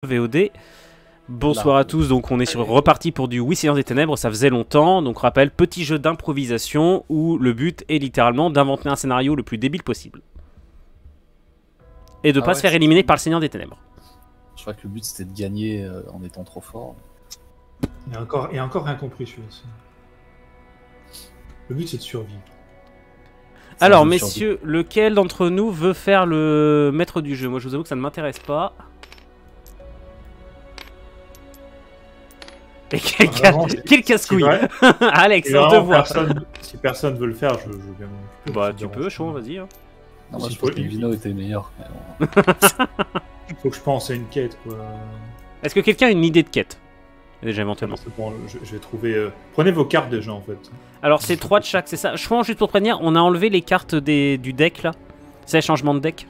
VOD. Bonsoir à tous, donc on est reparti pour du Oui Seigneur des Ténèbres, ça faisait longtemps, donc rappel, petit jeu d'improvisation où le but est littéralement d'inventer un scénario le plus débile possible. Et de pas se faire éliminer par le Seigneur des Ténèbres. Je crois que le but c'était de gagner en étant trop fort. Et encore rien compris celui-là. Le but c'est de survivre. Alors messieurs, lequel d'entre nous veut faire le maître du jeu? Moi je vous avoue que ça ne m'intéresse pas. Et quel casse-couille. Alex, on te voit. Si personne veut le faire, je veux bien. Bah tu peux, Chouan, vas-y. Hein. Non, moi je pense que Vino était meilleur. Faut que je pense à une quête quoi. Est-ce que quelqu'un a une idée de quête? Déjà éventuellement. Bon, je vais trouver... Prenez vos cartes déjà en fait. Alors c'est 3 de chaque, c'est ça. Chouan, juste pour prévenir, on a enlevé les cartes du deck là. C'est le changement de deck.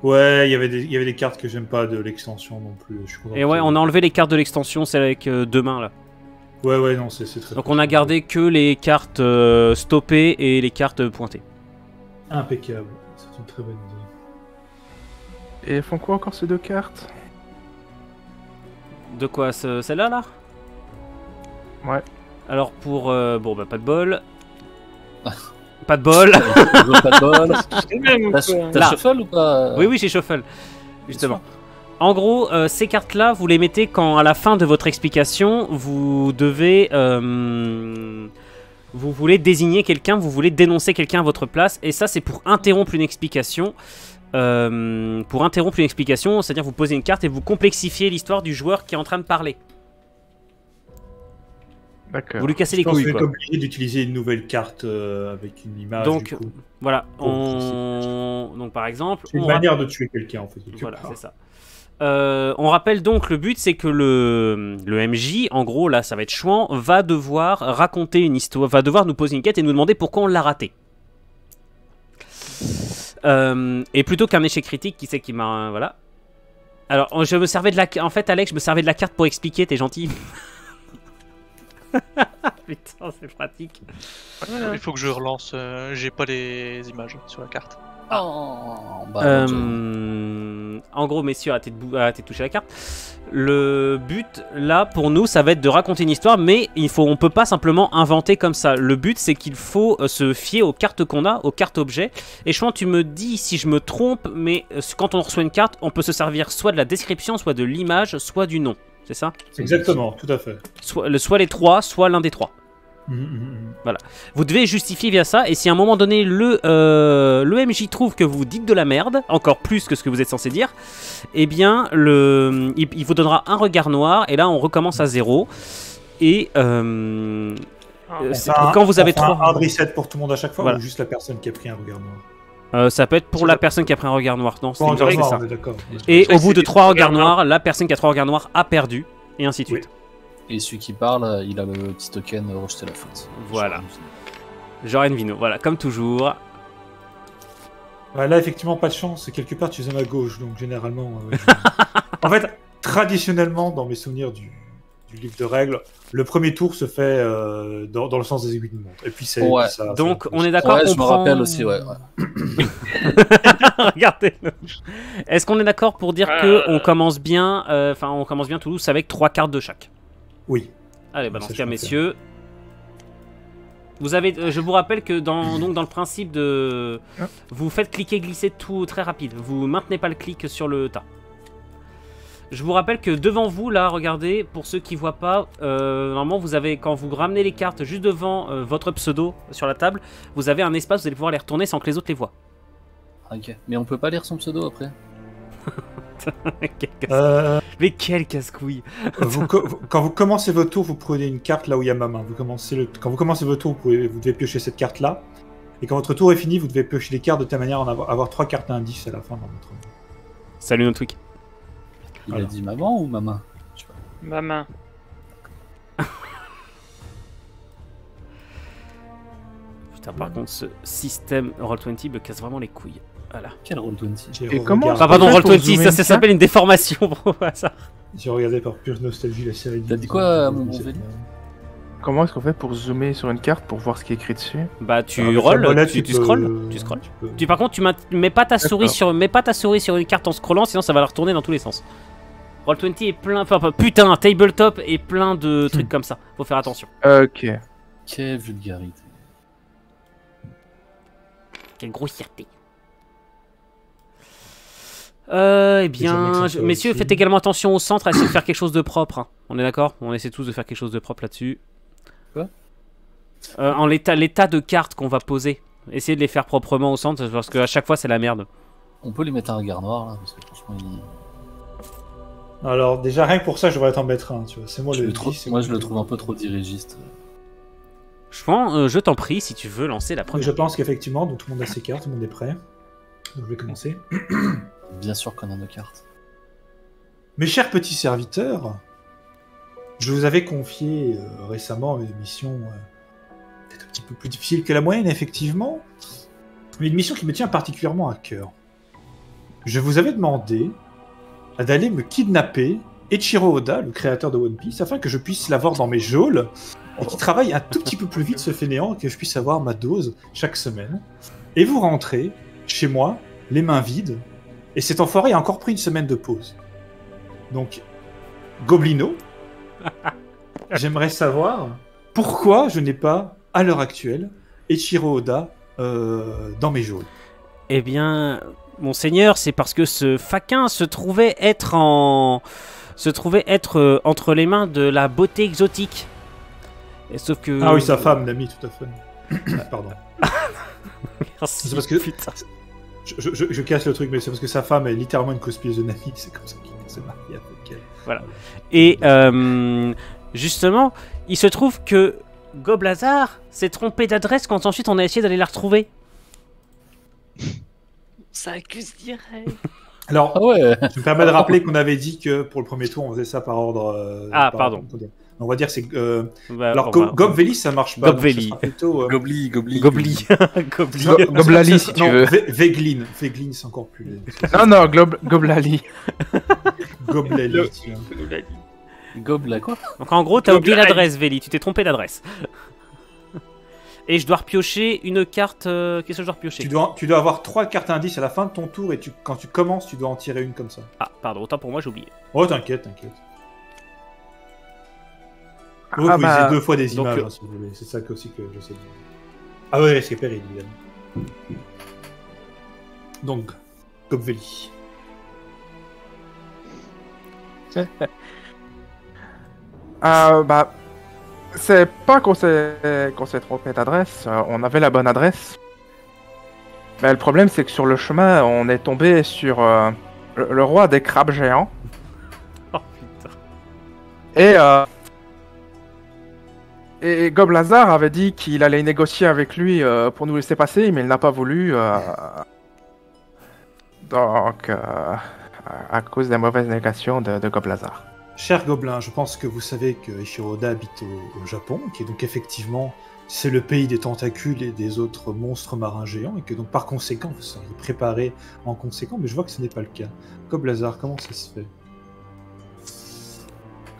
Ouais, il y avait des cartes que j'aime pas de l'extension non plus. Et ouais, on a enlevé les cartes de l'extension, celle avec 2 mains là. Ouais, non, c'est très... Donc on a gardé que les cartes stoppées et les cartes pointées. Impeccable, c'est une très bonne idée. Et elles font quoi encore ces 2 cartes? De quoi, celle-là là? Ouais. Alors pour... bon bah pas de bol. Pas de bol. Pas de bol. T'as shuffle ou pas? Oui, j'ai shuffle. Justement. En gros, ces cartes-là, vous les mettez quand, à la fin de votre explication, vous devez... vous voulez désigner quelqu'un, vous voulez dénoncer quelqu'un à votre place. Et ça, c'est pour interrompre une explication. C'est-à-dire vous posez une carte et vous complexifiez l'histoire du joueur qui est en train de parler. D'accord. Vous lui cassez les couilles, quoi. On est obligé d'utiliser une nouvelle carte avec une image. Donc, du coup. voilà. Donc, par exemple... C'est une manière de tuer quelqu'un, en fait. Voilà, c'est ça. On rappelle donc, le but, c'est que le MJ, en gros, là, ça va être Chouan, va devoir raconter une histoire, va devoir nous poser une quête et nous demander pourquoi on l'a raté. Et plutôt qu'un échec critique, qui c'est qui m'a... Voilà. Alors, je me servais de la... En fait, Alex, je me servais de la carte pour expliquer, t'es gentil. Putain, c'est pratique. Il faut que je relance, j'ai pas les images sur la carte. En gros, messieurs, arrêtez de toucher la carte. Le but, là, pour nous, ça va être de raconter une histoire, mais on peut pas simplement inventer comme ça. Le but, c'est qu'il faut se fier aux cartes qu'on a, aux cartes objets. Et je pense que tu me dis si je me trompe, mais quand on reçoit une carte, on peut se servir soit de la description, soit de l'image, soit du nom. C'est ça? Exactement, tout à fait. Soit les 3, soit l'un des 3. Voilà. Vous devez justifier via ça, et si à un moment donné le MJ trouve que vous dites de la merde, encore plus que ce que vous êtes censé dire, eh bien il vous donnera un regard noir, et là on recommence à 0. Et quand vous avez 3... un reset pour tout le monde à chaque fois, voilà. Ou juste la personne qui a pris un regard noir? Ça peut être pour la personne qui a pris un regard noir. Non, c'est ça. D'accord. Et au bout de 3 regards noirs, la personne qui a 3 regards noirs a perdu, et ainsi de suite. Et celui qui parle, il a le petit token rejeter la faute. Voilà. Genre Vino, voilà, comme toujours. Ouais, là, effectivement, pas de chance. Quelque part, tu es à ma gauche, donc généralement... En fait, traditionnellement, dans mes souvenirs du livre de règles, le premier tour se fait dans le sens des aiguilles de montre. Et puis c'est... Ouais. Ça, donc, ça... on est d'accord. Ouais, je me rappelle aussi, ouais. Regardez-le. Est-ce qu'on est d'accord pour dire que on commence bien, on commence bien Toulouse avec 3 cartes de chaque? Oui. Allez, bah dans ce cas, messieurs, vous avez, je vous rappelle que dans le principe de, vous faites cliquer, glisser tout très rapide. Vous maintenez pas le clic sur le tas. Je vous rappelle que devant vous, là, regardez, pour ceux qui voient pas, normalement, vous avez, quand vous ramenez les cartes juste devant votre pseudo sur la table, vous avez un espace, vous allez pouvoir les retourner sans que les autres les voient. Ok, mais on peut pas lire son pseudo après? Mais quel casse-couille. Quand vous commencez votre tour, vous prenez une carte là où il y a ma main. Quand vous commencez votre tour, vous devez piocher cette carte-là. Et quand votre tour est fini, vous devez piocher les cartes de telle manière à avoir 3 cartes d'indice à la fin dans votre... Salut Notwick. Il a dit maman ou ma main? Ma main. Putain, par contre, ce système Roll20 me casse vraiment les couilles. Voilà. Quel Roll20? Et comment... Ah pardon, Roll20, ça s'appelle une déformation pour ça. J'ai regardé par pure nostalgie la série. T'as dit quoi, mon Véli? Comment est-ce qu'on fait pour zoomer sur une carte pour voir ce qui est écrit dessus? Bah tu rolls, tu scrolls. Par contre, tu mets pas ta souris sur une carte en scrollant, sinon ça va la retourner dans tous les sens. Roll20 est plein... Enfin, putain, Tabletop est plein de trucs comme ça. Faut faire attention. Ok. Quelle vulgarité. Quelle grossièreté. Eh bien, messieurs, faites également attention au centre, essayez de faire quelque chose de propre. Hein. On est d'accord? On essaie tous de faire quelque chose de propre là-dessus. Quoi? En l'état de cartes qu'on va poser. Essayez de les faire proprement au centre, parce qu'à chaque fois, c'est la merde. On peut les mettre à un regard noir, là, parce que franchement, Alors, déjà, rien que pour ça, je devrais t'en mettre un, tu vois. C'est moi le moi, je le trouve un peu trop dirigiste. Je t'en prie, si tu veux lancer la première. Je pense qu'effectivement, donc tout le monde a ses cartes, tout le monde est prêt. Donc, je vais commencer. Bien sûr qu'on a nos cartes. Mes chers petits serviteurs, je vous avais confié récemment une mission peut-être un petit peu plus difficile que la moyenne, effectivement, mais une mission qui me tient particulièrement à cœur. Je vous avais demandé d'aller me kidnapper Eiichiro Oda, le créateur de One Piece, afin que je puisse l'avoir dans mes geôles et qu'il travaille un tout petit peu plus vite ce fainéant et que je puisse avoir ma dose chaque semaine. Et vous rentrez chez moi, les mains vides, et cet enfoiré a encore pris une semaine de pause. Donc, Goblino, j'aimerais savoir pourquoi je n'ai pas, à l'heure actuelle, Eiichiro Oda dans mes geôles. Eh bien, monseigneur, c'est parce que ce faquin se trouvait être entre les mains de la beauté exotique. Et sauf que... Ah oui, sa femme, Nami, tout à fait. Pardon. Merci, c'est parce que... putain. Je casse le truc, mais c'est parce que sa femme est littéralement une cosplayeuse de Nami, c'est comme ça qu'il s'est marié avec elle. Voilà. Et justement, il se trouve que Goblazar s'est trompé d'adresse quand ensuite on a essayé d'aller la retrouver. Ça accuse direct. Alors, Ah ouais. je me permets de rappeler qu'on avait dit que pour le premier tour, on faisait ça par ordre... pardon. On va dire c'est... Bah, alors, Gobveli, ça marche pas. Gobveli. Gobli. Goblali, si tu veux. Veglin, c'est encore plus... Non, Goblali. Goblali, tu vois. Gobla quoi? Donc en gros, t'as oublié l'adresse, Veli. Tu t'es trompé d'adresse. Et je dois repiocher une carte... Qu'est-ce que je dois repiocher? Tu dois avoir 3 cartes indices à la fin de ton tour et quand tu commences, tu dois en tirer une comme ça. Ah, pardon, autant pour moi, j'ai oublié. Oh, t'inquiète. Vous pouvez utiliser 2 fois des donc, images, hein, si vous voulez. C'est ça aussi que je sais. Ah ouais, c'est péril, évidemment. Donc, Gobveli. C'est pas qu'on s'est trompé d'adresse, on avait la bonne adresse. Mais le problème, c'est que sur le chemin, on est tombé sur le roi des crabes géants. Oh putain. Et Goblazar avait dit qu'il allait négocier avec lui pour nous laisser passer, mais il n'a pas voulu. Donc, à cause des mauvaises négations de Goblazar. Cher Gobelin, je pense que vous savez que Eiichiro Oda habite au Japon, qui est donc effectivement, c'est le pays des tentacules et des autres monstres marins géants, et que donc par conséquent, vous seriez préparé en conséquent, mais je vois que ce n'est pas le cas. Goblazar, comment ça se fait?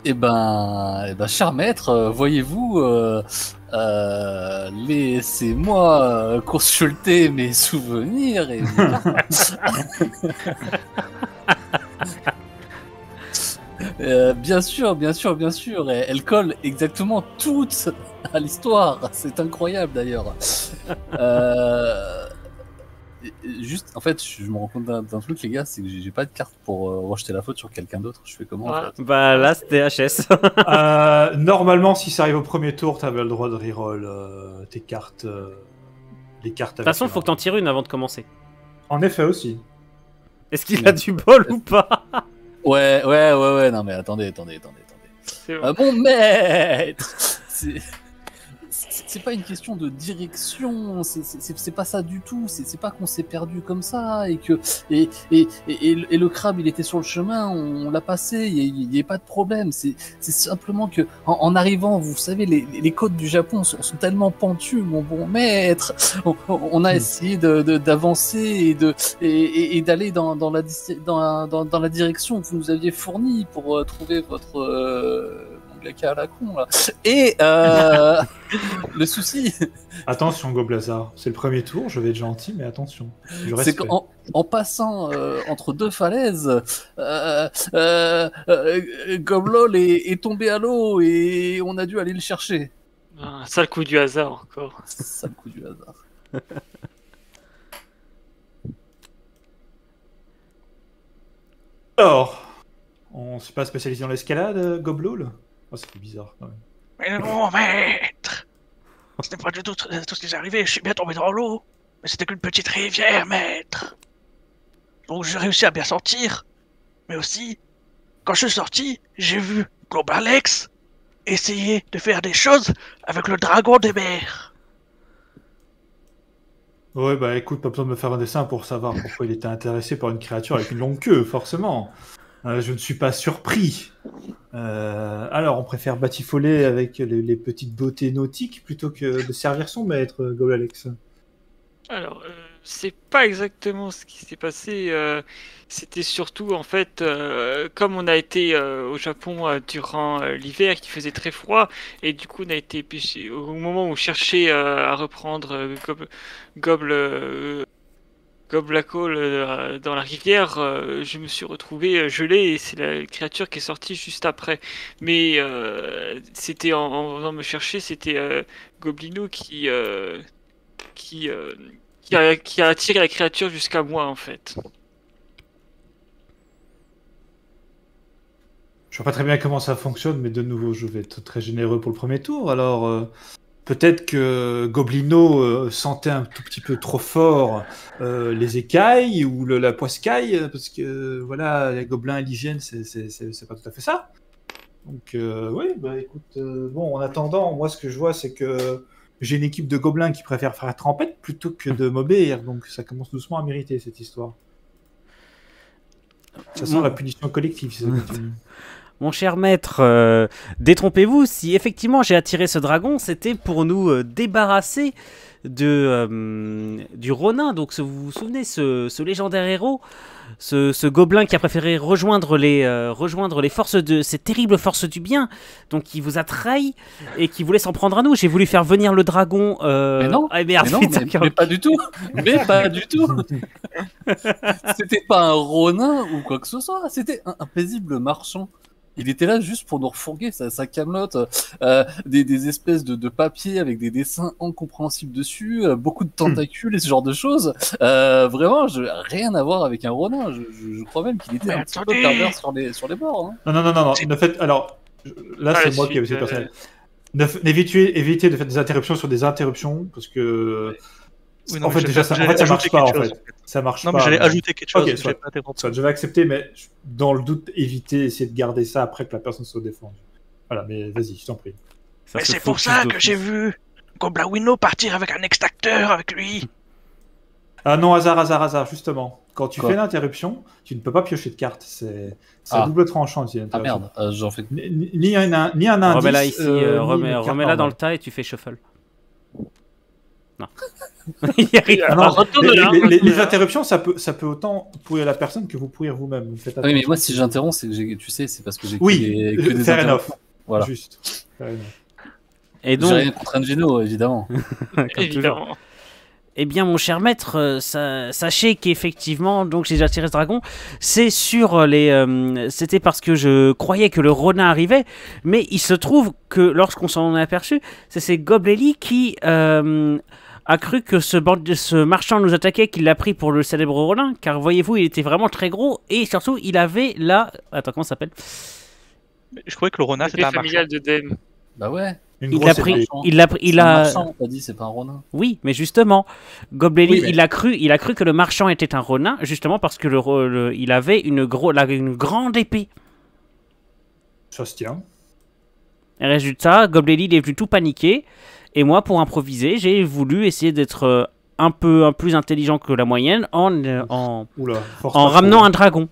Eh ben, cher maître, voyez-vous, laissez-moi consulter mes souvenirs et... bien sûr, elle colle exactement toute à l'histoire, c'est incroyable d'ailleurs. Juste, en fait, je me rends compte d'un truc, les gars, c'est que j'ai pas de carte pour rejeter la faute sur quelqu'un d'autre. Je fais comment en fait? Bah là, c'était HS. Normalement, si ça arrive au premier tour, t'avais le droit de reroll tes cartes. Les cartes. De toute façon, faut que t'en tires une avant de commencer. En effet aussi. Est-ce qu'il a du bol ou pas? Ouais, non mais attendez. Mon maître, c'est pas une question de direction, c'est pas ça du tout, c'est pas qu'on s'est perdu comme ça et que et le crabe il était sur le chemin, on l'a passé, il y a pas de problème, c'est simplement que en arrivant, vous savez, les côtes du Japon sont tellement pentues, mon bon maître, on a essayé d'avancer et d'aller dans la direction que vous nous aviez fournie pour trouver votre la cas à la con là. Et le souci, Attention, Goblazar. C'est le premier tour, je vais être gentil, mais attention. Du c'est respect. qu'en passant entre deux falaises, Goblol est tombé à l'eau et on a dû aller le chercher. Un sale coup du hasard encore. Ça le coup du hasard. Alors, on s'est pas spécialisé dans l'escalade, Goblol? Oh, ça fait bizarre quand même. Mais non, maître! Ce n'est pas du tout ce qui est arrivé, je suis bien tombé dans l'eau. Mais c'était qu'une petite rivière, maître. Donc j'ai réussi à bien sortir. Mais aussi, quand je suis sorti, j'ai vu Globalex essayer de faire des choses avec le dragon des mers. Ouais, bah écoute, pas besoin de me faire un dessin pour savoir pourquoi il était intéressé par une créature avec une longue queue, forcément. Je ne suis pas surpris. Alors, on préfère batifoler avec les petites beautés nautiques plutôt que de servir son maître, Goblalex. Alors, c'est pas exactement ce qui s'est passé. C'était surtout, en fait, comme on a été au Japon durant l'hiver, qui faisait très froid, et du coup, on a été pêché au moment où on cherchait à reprendre Goblacol dans la rivière. Je me suis retrouvé gelé, et c'est la créature qui est sortie juste après. Mais c'était en venant me chercher, c'était Goblino qui a attiré la créature jusqu'à moi, en fait. Je vois pas très bien comment ça fonctionne, mais de nouveau, je vais être très généreux pour le premier tour. Alors, peut-être que Goblino sentait un tout petit peu trop fort les écailles ou la poiscaille, parce que voilà, les gobelins et l'hygiène, c'est pas tout à fait ça. Donc, oui, bah écoute, bon, en attendant, moi, ce que je vois, c'est que j'ai une équipe de gobelins qui préfèrent faire trempette plutôt que de m'obéir, donc ça commence doucement à mériter cette histoire. Ça sent la punition collective si ça continue. Mon cher maître, détrompez-vous, si effectivement j'ai attiré ce dragon, c'était pour nous débarrasser du Ronin. Donc vous vous souvenez, ce légendaire héros, ce gobelin qui a préféré rejoindre les forces ces terribles forces du bien, donc qui vous a trahi et qui voulait s'en prendre à nous. J'ai voulu faire venir le dragon. Mais non, ah, merde, mais, non, mais pas du tout. Mais pas du tout. C'était pas un Ronin ou quoi que ce soit. C'était un paisible marchand. Il était là juste pour nous refourguer sa camelote, des espèces de papiers avec des dessins incompréhensibles dessus, beaucoup de tentacules et ce genre de choses. Vraiment, rien à voir avec un Ronin. Je crois même qu'il était un petit peu pervers sur les bords. Hein. Non. Ne faites... Alors, là, c'est moi qui avais cette personnalité. Évitez de faire des interruptions sur des interruptions, parce que... Oui, non, en fait, déjà, ça marche pas, en fait. Ça marche pas. Non, mais j'allais ajouter quelque chose. Ok, soit, je vais accepter, mais dans le doute, éviter, essayer de garder ça après que la personne soit défendue. Voilà, mais vas-y, je t'en prie. Mais c'est pour ça que j'ai vu Goblawino partir avec un extracteur avec lui. Ah non, hasard, justement. Quand tu fais l'interruption, tu ne peux pas piocher de carte. C'est à double tranchant. Ah merde, j'en fais... Ni un indice. Remets-la ici, remets-la dans le tas et tu fais shuffle. Non. Les interruptions, ça peut autant pourrir la personne que vous pourrir vous-même. Oui, mais moi, si j'interromps, c'est que tu sais, c'est parce que j'ai que des fair enough. Voilà. Juste. Et donc... J'ai rien contre Angelo, évidemment. Évidemment. Eh bien, mon cher maître, sachez qu'effectivement, donc j'ai déjà tiré ce dragon. C'est sur c'était parce que je croyais que le Ronin arrivait, mais il se trouve que lorsqu'on s'en est aperçu, c'est Goblelli qui a cru que ce marchand nous attaquait, qu'il l'a pris pour le célèbre Ronin, car voyez-vous, il était vraiment très gros et surtout, il avait la... Attends, comment ça s'appelle? Je croyais que le Ronin c'était un familial de Dem. Bah ouais. Il a pris, il a. Marchand, t'as dit, c'est pas un Ronin. Oui, mais justement, Goblelli, il a cru que le marchand était un Ronin, justement parce que il avait une grande épée. Ça se tient. Et résultat, Goblelli il est venu tout paniquer, et moi, pour improviser, j'ai voulu essayer d'être un peu plus intelligent que la moyenne en ramenant un dragon.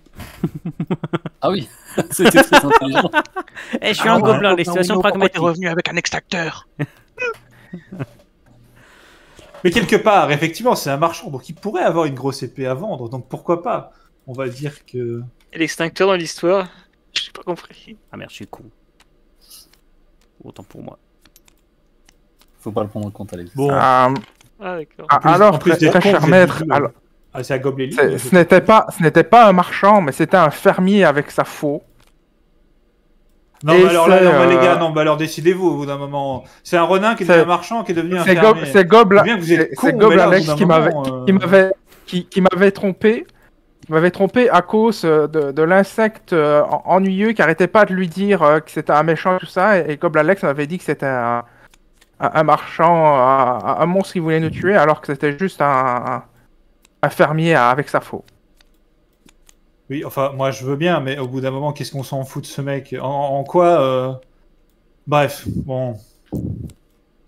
Ah oui, c'était très intelligent. Je suis un gobelin, les situations pragmatiques. T'es revenu avec un extracteur. Mais quelque part, effectivement, c'est un marchand, donc il pourrait avoir une grosse épée à vendre, donc pourquoi pas? On va dire que... Et l'extincteur dans l'histoire, j'ai pas compris. Ah merde, je suis con. Autant pour moi. Faut pas le prendre en compte, Alex. Bon, Ah, d'accord. en plus d'être très con, cher vous êtes maître, vieux. alors, c'est à Gobeléli. ce n'était pas un marchand, mais c'était un fermier avec sa faux. Non, Et mais alors là, c'est, non, mais les gars, euh, non, bah alors décidez-vous au bout d'un moment. C'est un renin qui est C'est- devenu un marchand, qui est devenu un C'est fermier. C'est Goble, C'est bien que vous êtes c'est con, Goble mais là, au Alex bout qui d'un m'avait moment, qui m'avait trompé. Il m'avait trompé à cause de l'insecte ennuyeux qui arrêtait pas de lui dire que c'était un méchant et tout ça. Et Goble Alex m'avait dit que c'était un marchand, un monstre qui voulait nous tuer, alors que c'était juste un fermier avec sa faux. Oui, enfin, moi je veux bien, mais au bout d'un moment, qu'est-ce qu'on s'en fout de ce mec? En quoi Bref, bon.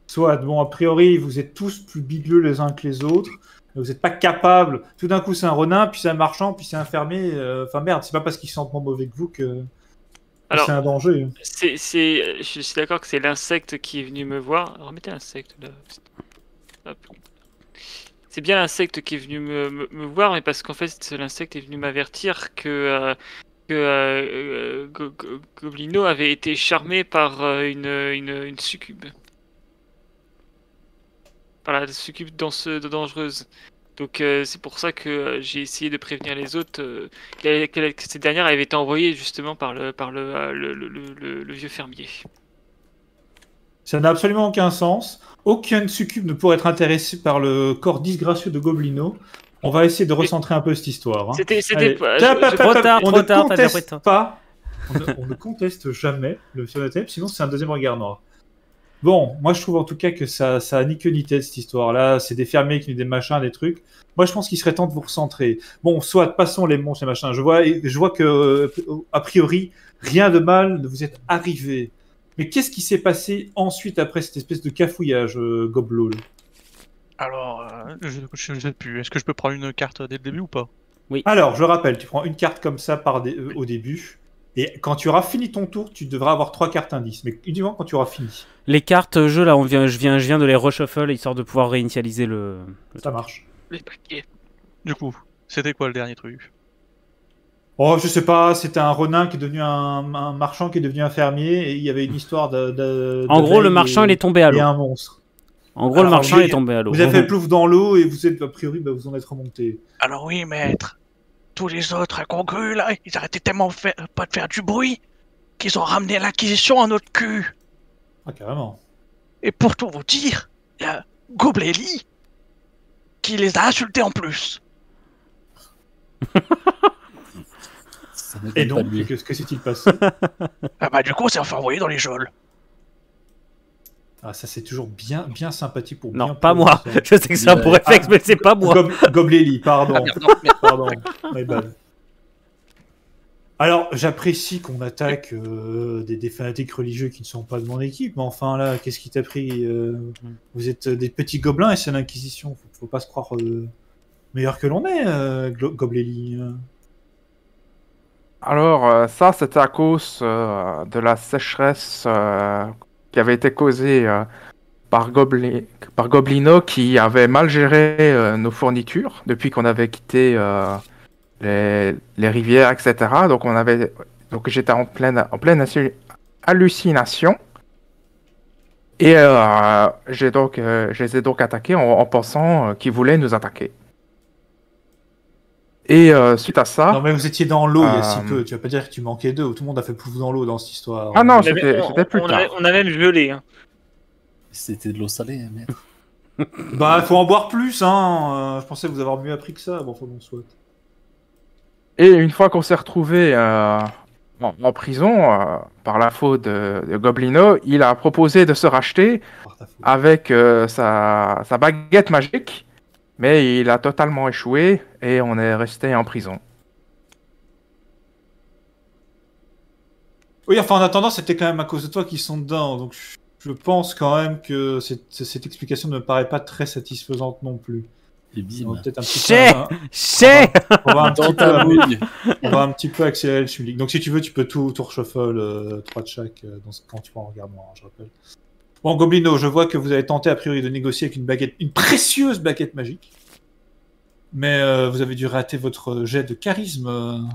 Soit, bon, a priori, vous êtes tous plus bigleux les uns que les autres. Vous n'êtes pas capables. Tout d'un coup, c'est un renin, puis c'est un marchand, puis c'est un fermier. Enfin, merde, c'est pas parce qu'ils se sentent moins mauvais que vous que Alors, c'est un danger. je suis d'accord que c'est l'insecte qui est venu me voir. Remettez l'insecte là. Hop. C'est bien l'insecte qui est venu me voir, mais parce qu'en fait, l'insecte est venu m'avertir que Goblino avait été charmé par une succube. Par la succube dangereuse. Donc c'est pour ça que j'ai essayé de prévenir les autres que cette dernière avait été envoyée justement par le vieux fermier. Ça n'a absolument aucun sens. Aucun succube ne pourrait être intéressé par le corps disgracieux de Goblino. On va essayer de recentrer un peu cette histoire. Hein. C'était Allez. pas- Trop tard, On trop ne tard, t'as déjà pris le conteste temps. pas. On ne conteste jamais le sur la tête, sinon c'est un deuxième regard noir. Bon, moi je trouve en tout cas que ça a ni queue ni tête cette histoire-là. C'est des fermiers qui ont des machins, des trucs. Moi je pense qu'il serait temps de vous recentrer. Bon, soit passons les monstres et machins. Je vois que a priori rien de mal ne vous est arrivé. Mais qu'est-ce qui s'est passé ensuite après cette espèce de cafouillage, Goblol? Alors, je ne sais plus. Est-ce que je peux prendre une carte dès le début ou pas? Alors, je rappelle, tu prends une carte comme ça au début. Et quand tu auras fini ton tour, tu devras avoir 3 cartes indices. Mais uniquement quand tu auras fini. Les cartes jeu, là, je viens de les reshuffle histoire de pouvoir réinitialiser le Ça marche. Les paquets. Du coup, c'était quoi le dernier truc? Oh, je sais pas, c'était un renin qui est devenu un marchand qui est devenu un fermier. Et il y avait une histoire En gros, le marchand, il est tombé à et l'eau. un monstre. En gros, le Alors, marchand oui, est tombé à l'eau. Vous avez fait le plouf dans l'eau et vous êtes, a priori, vous en êtes remonté. Alors oui, maître. Tous les autres incongrus, là, ils arrêtaient tellement pas de faire du bruit qu'ils ont ramené l'Inquisition à notre cul. Ah, carrément. Et pour tout vous dire, il y a Gobléli qui les a insultés en plus. Ça m'étonne Et pas donc, de lui. que s'est-il passé? Ah bah du coup, on s'est fait envoyer dans les geôles. Ah, ça c'est toujours bien sympathique pour Non, bien pas moi. prononcer. Je sais que c'est un bon réflexe, mais c'est pas moi. Gobléli, pardon. Ah, merde, non, merde. Pardon, my bad. Alors, j'apprécie qu'on attaque des fanatiques religieux qui ne sont pas de mon équipe, mais enfin là, qu'est-ce qui t'a pris Vous êtes des petits gobelins et c'est l'Inquisition. Faut pas se croire meilleur que l'on est, Gobléli. Alors, ça, c'était à cause de la sécheresse qui avait été causée par Goblino qui avait mal géré nos fournitures depuis qu'on avait quitté les rivières, etc. Donc j'étais en pleine hallucination. Et je les ai donc attaqués en pensant qu'ils voulaient nous attaquer. Et suite à ça... Non mais vous étiez dans l'eau il y a si peu, tu vas pas dire que tu manquais d'eau, tout le monde a fait plouf dans l'eau dans cette histoire. Ah non, On avait- c'était plus tard. on a même gelé. Hein. C'était de l'eau salée, hein, maître. Bah faut en boire plus, hein. Je pensais vous avoir mieux appris que ça, bon faut qu'on soit. Et une fois qu'on s'est retrouvé en prison par la faute de Goblino, il a proposé de se racheter Par ta faute. avec sa baguette magique, mais il a totalement échoué et on est resté en prison. Oui, enfin en attendant, c'était quand même à cause de toi qu'ils sont dedans, donc je pense quand même que cette explication ne me paraît pas très satisfaisante non plus. Et On va bim. peut-être un petit Chais peu, Chais on va un Dans petit peu, ta bouille. on va un petit peu accélérer le schmilblick. Donc si tu veux, tu peux tout reshuffle, 3 de chaque, quand tu prends en regard noir, je rappelle. Bon, Goblino, je vois que vous avez tenté a priori de négocier avec une précieuse baguette magique. Mais vous avez dû rater votre jet de charisme.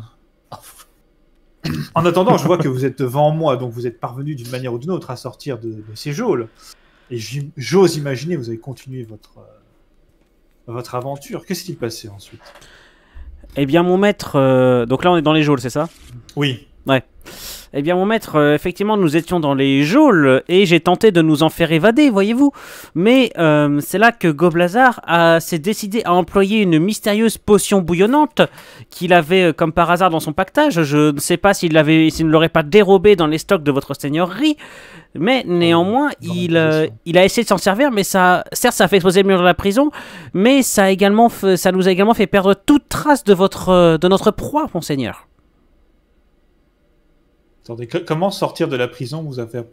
En attendant, je vois que vous êtes devant moi, donc vous êtes parvenu d'une manière ou d'une autre à sortir de ces geôles. Et j'ose imaginer vous avez continué votre aventure. Qu'est-ce qui s'est passé ensuite? Eh bien, mon maître... Donc là, on est dans les geôles, c'est ça? Oui. Eh bien, mon maître, effectivement, nous étions dans les geôles et j'ai tenté de nous en faire évader, voyez-vous. Mais c'est là que Goblazar s'est décidé à employer une mystérieuse potion bouillonnante qu'il avait comme par hasard dans son pactage. Je ne sais pas s'il ne l'aurait pas dérobé dans les stocks de votre seigneurie. Mais néanmoins, il a essayé de s'en servir, mais certes, ça a fait exploser le mur de la prison, mais ça nous a également fait perdre toute trace de notre proie, monseigneur. Attendez, comment sortir de la prison vous a faire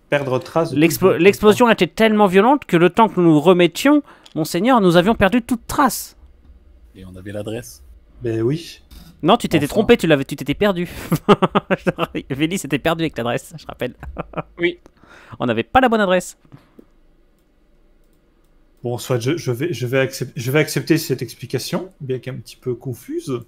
perdre trace de L'explosion a été tellement violente que le temps que nous nous remettions, monseigneur, nous avions perdu toute trace. Et on avait l'adresse. Ben oui. Non, tu t'étais trompé, tu t'étais perdu. Véli s'était perdu avec l'adresse, je rappelle. Oui. On n'avait pas la bonne adresse. Bon, soit je vais accepter cette explication, bien qu'un petit peu confuse.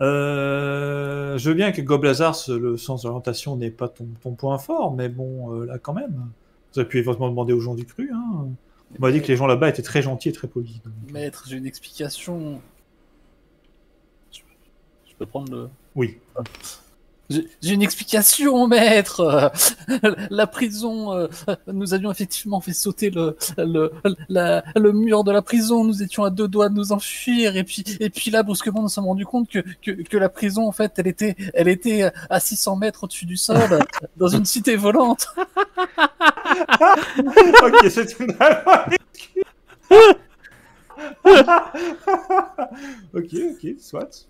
Je veux bien que Goblazar, le sens d'orientation n'est pas ton point fort, mais bon, là quand même. Vous avez pu éventuellement demander aux gens du cru. Hein. On m'a dit que les gens là-bas étaient très gentils et très polis. Donc. Maître, j'ai une explication. Je peux prendre le... Oui. J'ai une explication, maître. La prison, nous avions effectivement fait sauter le mur de la prison. Nous étions à 2 doigts de nous enfuir. Et puis là, brusquement, nous nous sommes rendus compte que la prison, en fait, elle était à 600 mètres au-dessus du sol, dans une cité volante. Ok, c'est une ok, soit.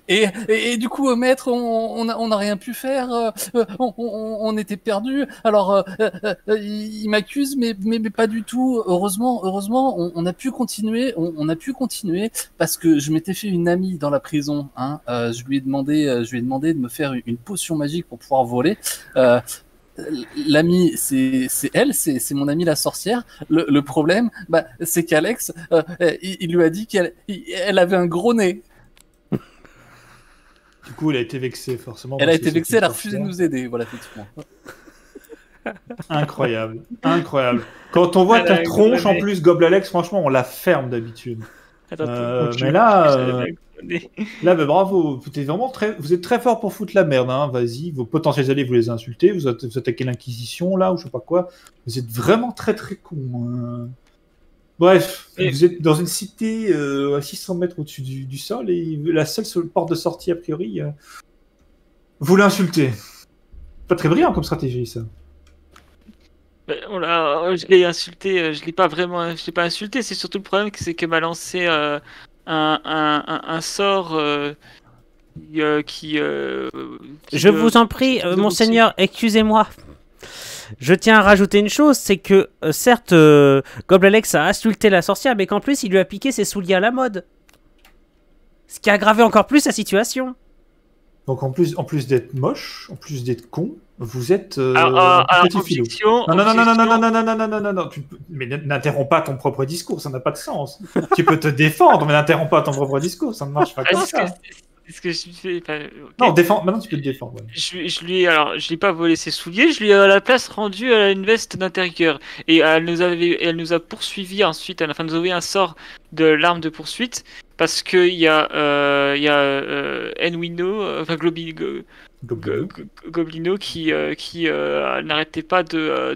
Et du coup, maître, on n'a rien pu faire. On était perdus. Alors, il m'accuse, mais pas du tout. Heureusement, on a pu continuer. On a pu continuer parce que je m'étais fait une amie dans la prison. Hein. Je lui ai demandé de me faire une potion magique pour pouvoir voler. L'amie, c'est elle, c'est mon amie la sorcière. Le problème, c'est qu'Alex, il lui a dit qu'elle avait un gros nez. Du coup, elle a été vexée, forcément. Elle a été vexée, elle a refusé de nous aider, voilà, effectivement. Incroyable, incroyable. Quand on voit ta tronche, en plus, Goblalex, franchement, on la ferme d'habitude. Mais là, bravo, vous êtes très fort pour foutre la merde, hein. Vas-y, vos potentiels alliés, vous les insultez, vous attaquez l'Inquisition, là, ou je sais pas quoi. Vous êtes vraiment très très con. Hein. Bref, vous êtes dans une cité à 600 mètres au-dessus du sol et la seule porte de sortie, a priori, vous l'insultez. Pas très brillant comme stratégie, ça. Je l'ai insulté, je l'ai pas insulté, c'est surtout le problème, c'est qu'elle m'a lancé un sort qui... Je vous en prie, monseigneur, excusez-moi. Je tiens à rajouter une chose, c'est que certes, Goblalex a insulté la sorcière, mais qu'en plus il lui a piqué ses souliers à la mode. Ce qui a aggravé encore plus la situation. Donc en plus d'être moche, en plus d'être con, vous êtes petit philo. Non, mais n'interromps pas ton propre discours, ça n'a pas de sens. Tu peux te défendre, mais n'interromps pas ton propre discours, ça ne marche pas comme ça. C'est ce que je fais. Non, maintenant tu peux te défendre. Ouais. Je lui ai pas volé ses souliers, je lui ai à la place rendu une veste d'intérieur. Et elle nous a poursuivi ensuite, elle a nous envoyé un sort de l'arme de poursuite, parce qu'il y a Enwino, enfin Goblino qui n'arrêtait pas de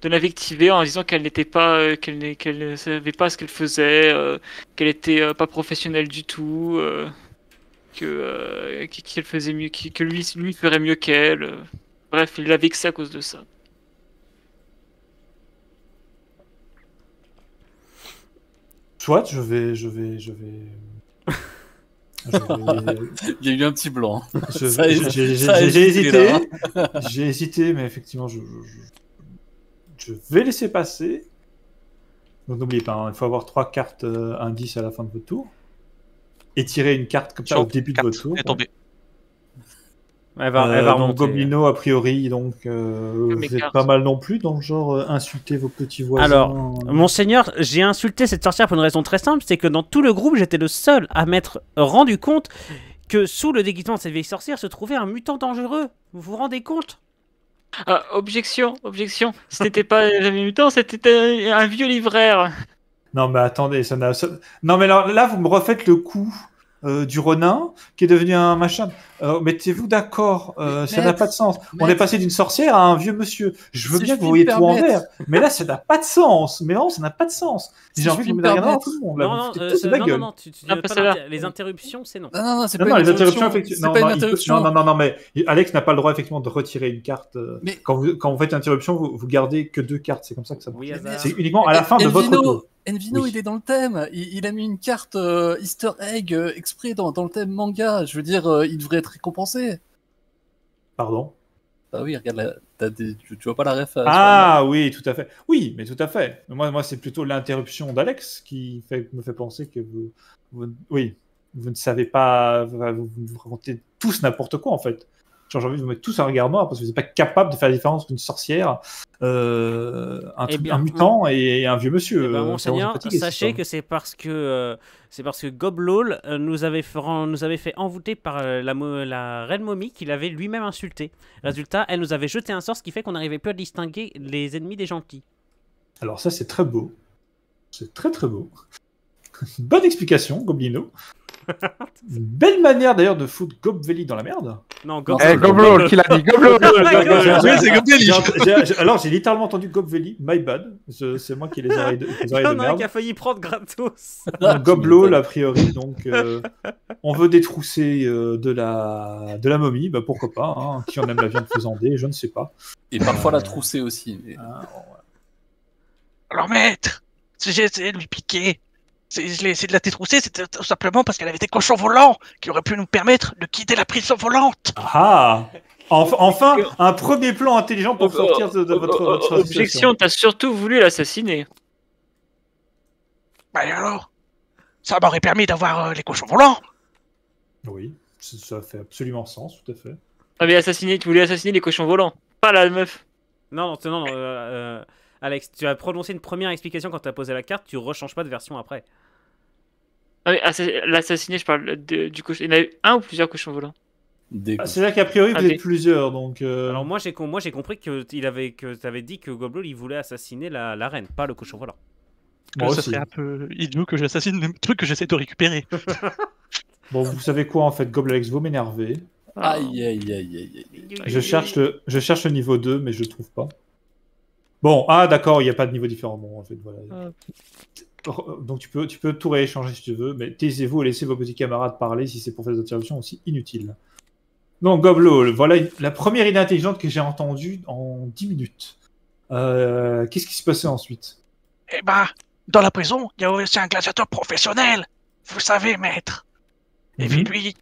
l'invectiver en disant qu'elle n'était pas, qu'elle ne savait pas ce qu'elle faisait, qu'elle était pas professionnelle du tout. Qu'elle faisait mieux, que lui ferait mieux qu'elle. Bref, il l'a vexé à cause de ça. Soit, je vais... Il y a eu un petit blanc. J'ai hésité. J'ai hésité, mais effectivement, je vais laisser passer. Donc n'oubliez pas, hein, il faut avoir 3 cartes indices à la fin de votre tour. Et tirer une carte comme ça au début de votre tour. Elle est tombée. Elle va remonter. Goblino, a priori, donc vous êtes pas mal non plus dans le genre insulter vos petits voisins. Alors, monseigneur, j'ai insulté cette sorcière pour une raison très simple, c'est que dans tout le groupe, j'étais le seul à m'être rendu compte que sous le déguisement de cette vieille sorcière se trouvait un mutant dangereux. Vous vous rendez compte? Objection. Ce n'était pas un mutant, c'était un vieux livraire. Non, mais attendez, non, mais là, vous me refaites le coup du Ronin qui est devenu un machin. Mettez-vous d'accord, ça n'a pas de sens. On est passé d'une sorcière à un vieux monsieur. Je veux bien que vous voyez tout en vert, mais là, ça n'a pas de sens. Mais non, ça n'a pas de sens. J'ai envie de vous mettre à tout le monde. Là, non, tu dis pas les interruptions, c'est non. Non, c'est Non, pas les une interruptions, interruption. effectivement. C'est pas une interruption. Non, mais Alex n'a pas le droit, effectivement, de retirer une carte. Mais- Quand vous faites une interruption, vous gardez que 2 cartes. C'est comme ça que ça marche. Oui, hasard. C'est uniquement à la fin de votre tour. Envino, Oui. il est dans le thème. Il a mis une carte Easter egg exprès dans le thème manga. Je veux dire, il devrait être récompensé. Pardon. Ah oui, regarde, tu vois pas la ref Ah oui, tout à fait. Oui, mais tout à fait. Moi c'est plutôt l'interruption d'Alex qui me fait penser que vous ne savez pas, vous racontez tous n'importe quoi en fait. Genre, j'ai envie de vous mettre tous un regard noir parce que vous n'êtes pas capable de faire la différence entre une sorcière, un mutant et un vieux monsieur. Eh ben, monseigneur, sachez que c'est parce que Goblol nous avait fait envoûter par la reine momie qu'il avait lui-même insulté. Résultat, elle nous avait jeté un sort, ce qui fait qu'on n'arrivait plus à distinguer les ennemis des gentils. Alors ça, c'est très beau. C'est très très beau. Bonne explication, Goblino. Une belle manière d'ailleurs de foutre Gobveli dans la merde. Non, Goblol, qui l'a dit? Goblol. Oui, c'est Gobveli. Alors j'ai littéralement entendu Gobveli, my bad. C'est moi qui ai les oreilles de, Il y en a un merde. qui a failli prendre gratos. Goblol a priori, donc on veut détrousser de la momie, bah pourquoi pas, hein. Qui en aime la viande faisandée, je ne sais pas. Et parfois la trousser aussi. Mais... Alors, maître, si j'ai essayé de lui piquer, je l'ai essayé de la détrousser, c'était tout simplement parce qu'elle avait des cochons volants qui auraient pu nous permettre de quitter la prison volante. Ah, enfin, un premier plan intelligent pour sortir de votre situation. Objection, t'as surtout voulu l'assassiner. Bah et alors, ça m'aurait permis d'avoir les cochons volants. Oui, ça fait absolument sens, tout à fait. Ah mais tu voulais assassiner les cochons volants, pas la meuf. Non, Alex, tu as prononcé une première explication quand tu as posé la carte, tu rechanges pas de version après. Ah mais l'assassiner, je parle du cochon. Il y en a eu un ou plusieurs cochons volants? C'est-à-dire qu'a priori, vous êtes plusieurs, donc... Alors moi, j'ai compris que tu avais dit que Goblol, il voulait assassiner la reine, pas le cochon volant. Moi Ce aussi. serait un peu idiot que j'assassine le truc que j'essaie de récupérer. Bon, vous savez quoi, en fait, Goblex, vous m'énervez. Aïe. Je cherche le niveau 2, mais je le trouve pas. Bon, d'accord, il n'y a pas de niveau différent. Bon, en fait, voilà. Donc tu peux tout rééchanger si tu veux, mais taisez-vous et laissez vos petits camarades parler si c'est pour faire des interruptions aussi inutiles. Donc, Goblol, voilà la première idée intelligente que j'ai entendue en 10 minutes. Qu'est-ce qui se passait ensuite? Eh ben, dans la prison, il y a aussi un gladiateur professionnel. Vous savez, maître. Et puis lui,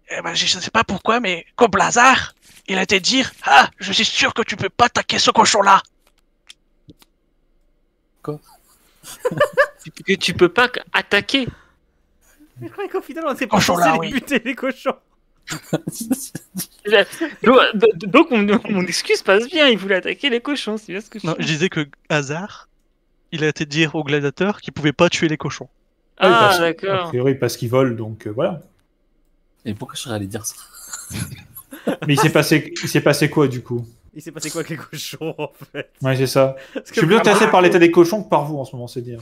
eh ben, je ne sais pas pourquoi, mais comme Blazar, il a été dire « Ah, je suis sûr que tu peux pas attaquer ce cochon-là !» Que tu peux pas attaquer. Je croyais qu'au final, on était pas Cochon censé là, les oui. buter, les cochons. Donc mon excuse passe bien, il voulait attaquer les cochons, c'est bien ce que je Non, je disais que Hazard, il a été dire au gladiateur qu'il pouvait pas tuer les cochons. Ah, A d'accord. priori, parce qu'ils volent, donc voilà. Et pourquoi je serais allé dire ça? Mais il s'est passé quoi, du coup? Il s'est passé quoi avec les cochons, en fait? Ouais, c'est ça. Parce Je que suis plus intéressé par l'état des cochons que par vous, en ce moment, c'est dire.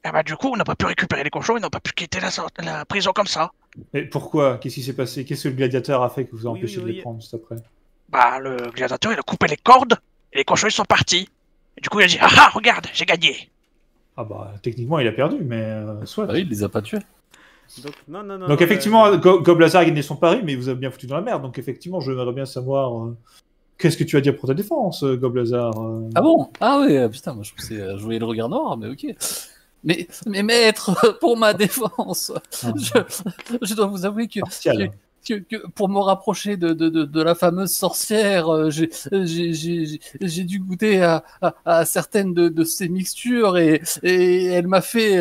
Eh ben, du coup, on n'a pas pu récupérer les cochons, ils n'ont pas pu quitter la prison comme ça. Mais pourquoi? Qu'est-ce qui s'est passé? Qu'est-ce que le gladiateur a fait que vous a Oui, empêché de oui. les prendre juste après? Bah, le gladiateur, il a coupé les cordes, et les cochons, ils sont partis. Et du coup, il a dit « Ah, regarde, j'ai gagné !» Ah bah, techniquement, il a perdu, mais soit. Ah oui, il les a pas tués. Donc, non. Donc effectivement, Goblazar a gagné son pari, mais il vous a bien foutu dans la merde. Donc effectivement, je voudrais bien savoir qu'est-ce que tu as à dire pour ta défense, Goblazar. Ah bon? Ah oui, putain, moi je pensais jouer le regard noir, mais ok. Mais maître, pour ma défense, je dois vous avouer que pour me rapprocher de la fameuse sorcière, j'ai dû goûter à certaines de ces mixtures et elle m'a fait,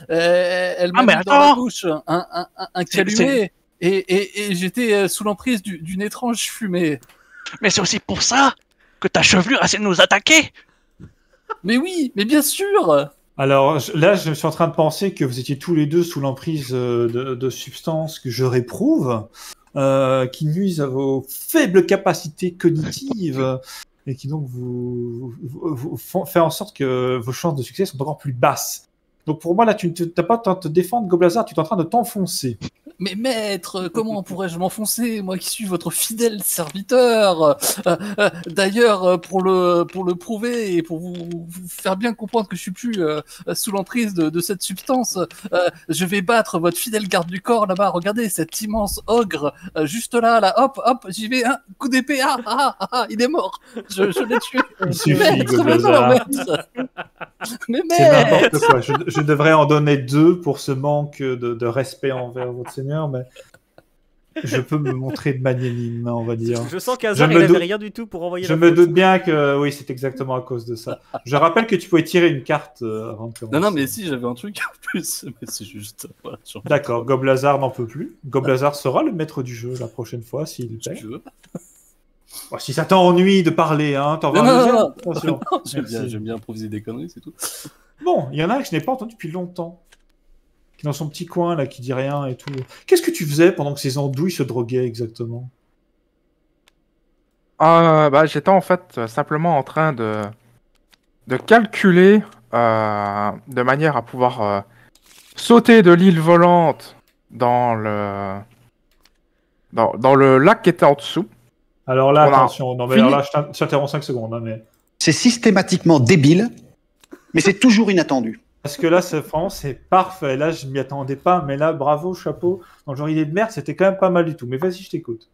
elle m'a mis dans la bouche un calumet et j'étais sous l'emprise d'une étrange fumée. Mais c'est aussi pour ça que ta chevelure a essayé de nous attaquer. Mais oui, mais bien sûr. Alors là, je suis en train de penser que vous étiez tous les deux sous l'emprise de substances que je réprouve, qui nuisent à vos faibles capacités cognitives et qui donc vous font faire en sorte que vos chances de succès sont encore plus basses. Donc pour moi, là, tu n'as pas le temps de te défendre, Goblazar, tu es en train de t'enfoncer. Mais maître, comment pourrais-je m'enfoncer, moi qui suis votre fidèle serviteur? D'ailleurs, pour le prouver et pour vous faire bien comprendre que je suis plus sous l'emprise de cette substance, je vais battre votre fidèle garde du corps là-bas. Regardez cet immense ogre juste là, hop, hop, j'y vais, un coup d'épée, il est mort. Je l'ai tué. Il suffit, Maître, mais non, Goblazar. maître. Mais C'est maître. n'importe quoi. Je devrais en donner 2 pour ce manque de respect envers votre seigneur, mais je peux me montrer magnanime, on va dire. Je sens qu'Hazard, Je il me avait doute- rien du tout pour envoyer Je la me faute. doute bien que oui, c'est exactement à cause de ça. Je rappelle que tu pouvais tirer une carte avant de commencer. Non, mais si, j'avais un truc en plus, mais c'est juste. Voilà, D'accord, Goblazar n'en peut plus. Goblazar sera le maître du jeu la prochaine fois s'il si paie. tu veux. Bon, si ça t'ennuie de parler, hein, t'en vas Non, un non, deuxième. non, Attention. non, Merci. j'aime bien improviser des conneries, c'est tout. Bon, il y en a que je n'ai pas entendu depuis longtemps. Qui est dans son petit coin, là, qui dit rien et tout. Qu'est-ce que tu faisais pendant que ces andouilles se droguaient exactement? J'étais en fait simplement en train de calculer de manière à pouvoir sauter de l'île volante dans le lac qui était en dessous. Alors là, On a attention, non mais fini. alors là, je t'interromps 5 secondes, hein, mais... C'est systématiquement débile, mais c'est toujours inattendu. Parce que là, vraiment, c'est parfait. Là, je m'y attendais pas, mais là, bravo, chapeau. Dans le genre idée de merde, c'était quand même pas mal du tout. Mais vas-y, je t'écoute.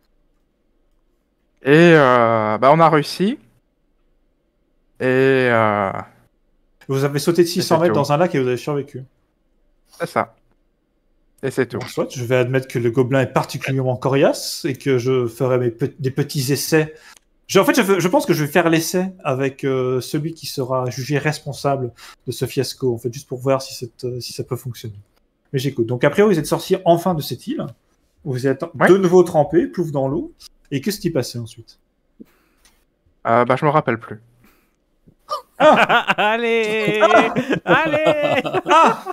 Et on a réussi. Et Vous avez sauté de 600 c'est mètres tout. dans un lac et vous avez survécu. c'est ça. Et c'est tout. Bon, soit, je vais admettre que le gobelin est particulièrement coriace et que je ferai des petits essais. Je pense que je vais faire l'essai avec celui qui sera jugé responsable de ce fiasco, en fait, juste pour voir si ça peut fonctionner. Mais j'écoute. Donc, a priori, vous êtes sorti enfin de cette île. Vous êtes Ouais. de nouveau trempé, plouf dans l'eau. Et qu'est-ce qui passait ensuite? Je me rappelle plus. Allez Allez Ah!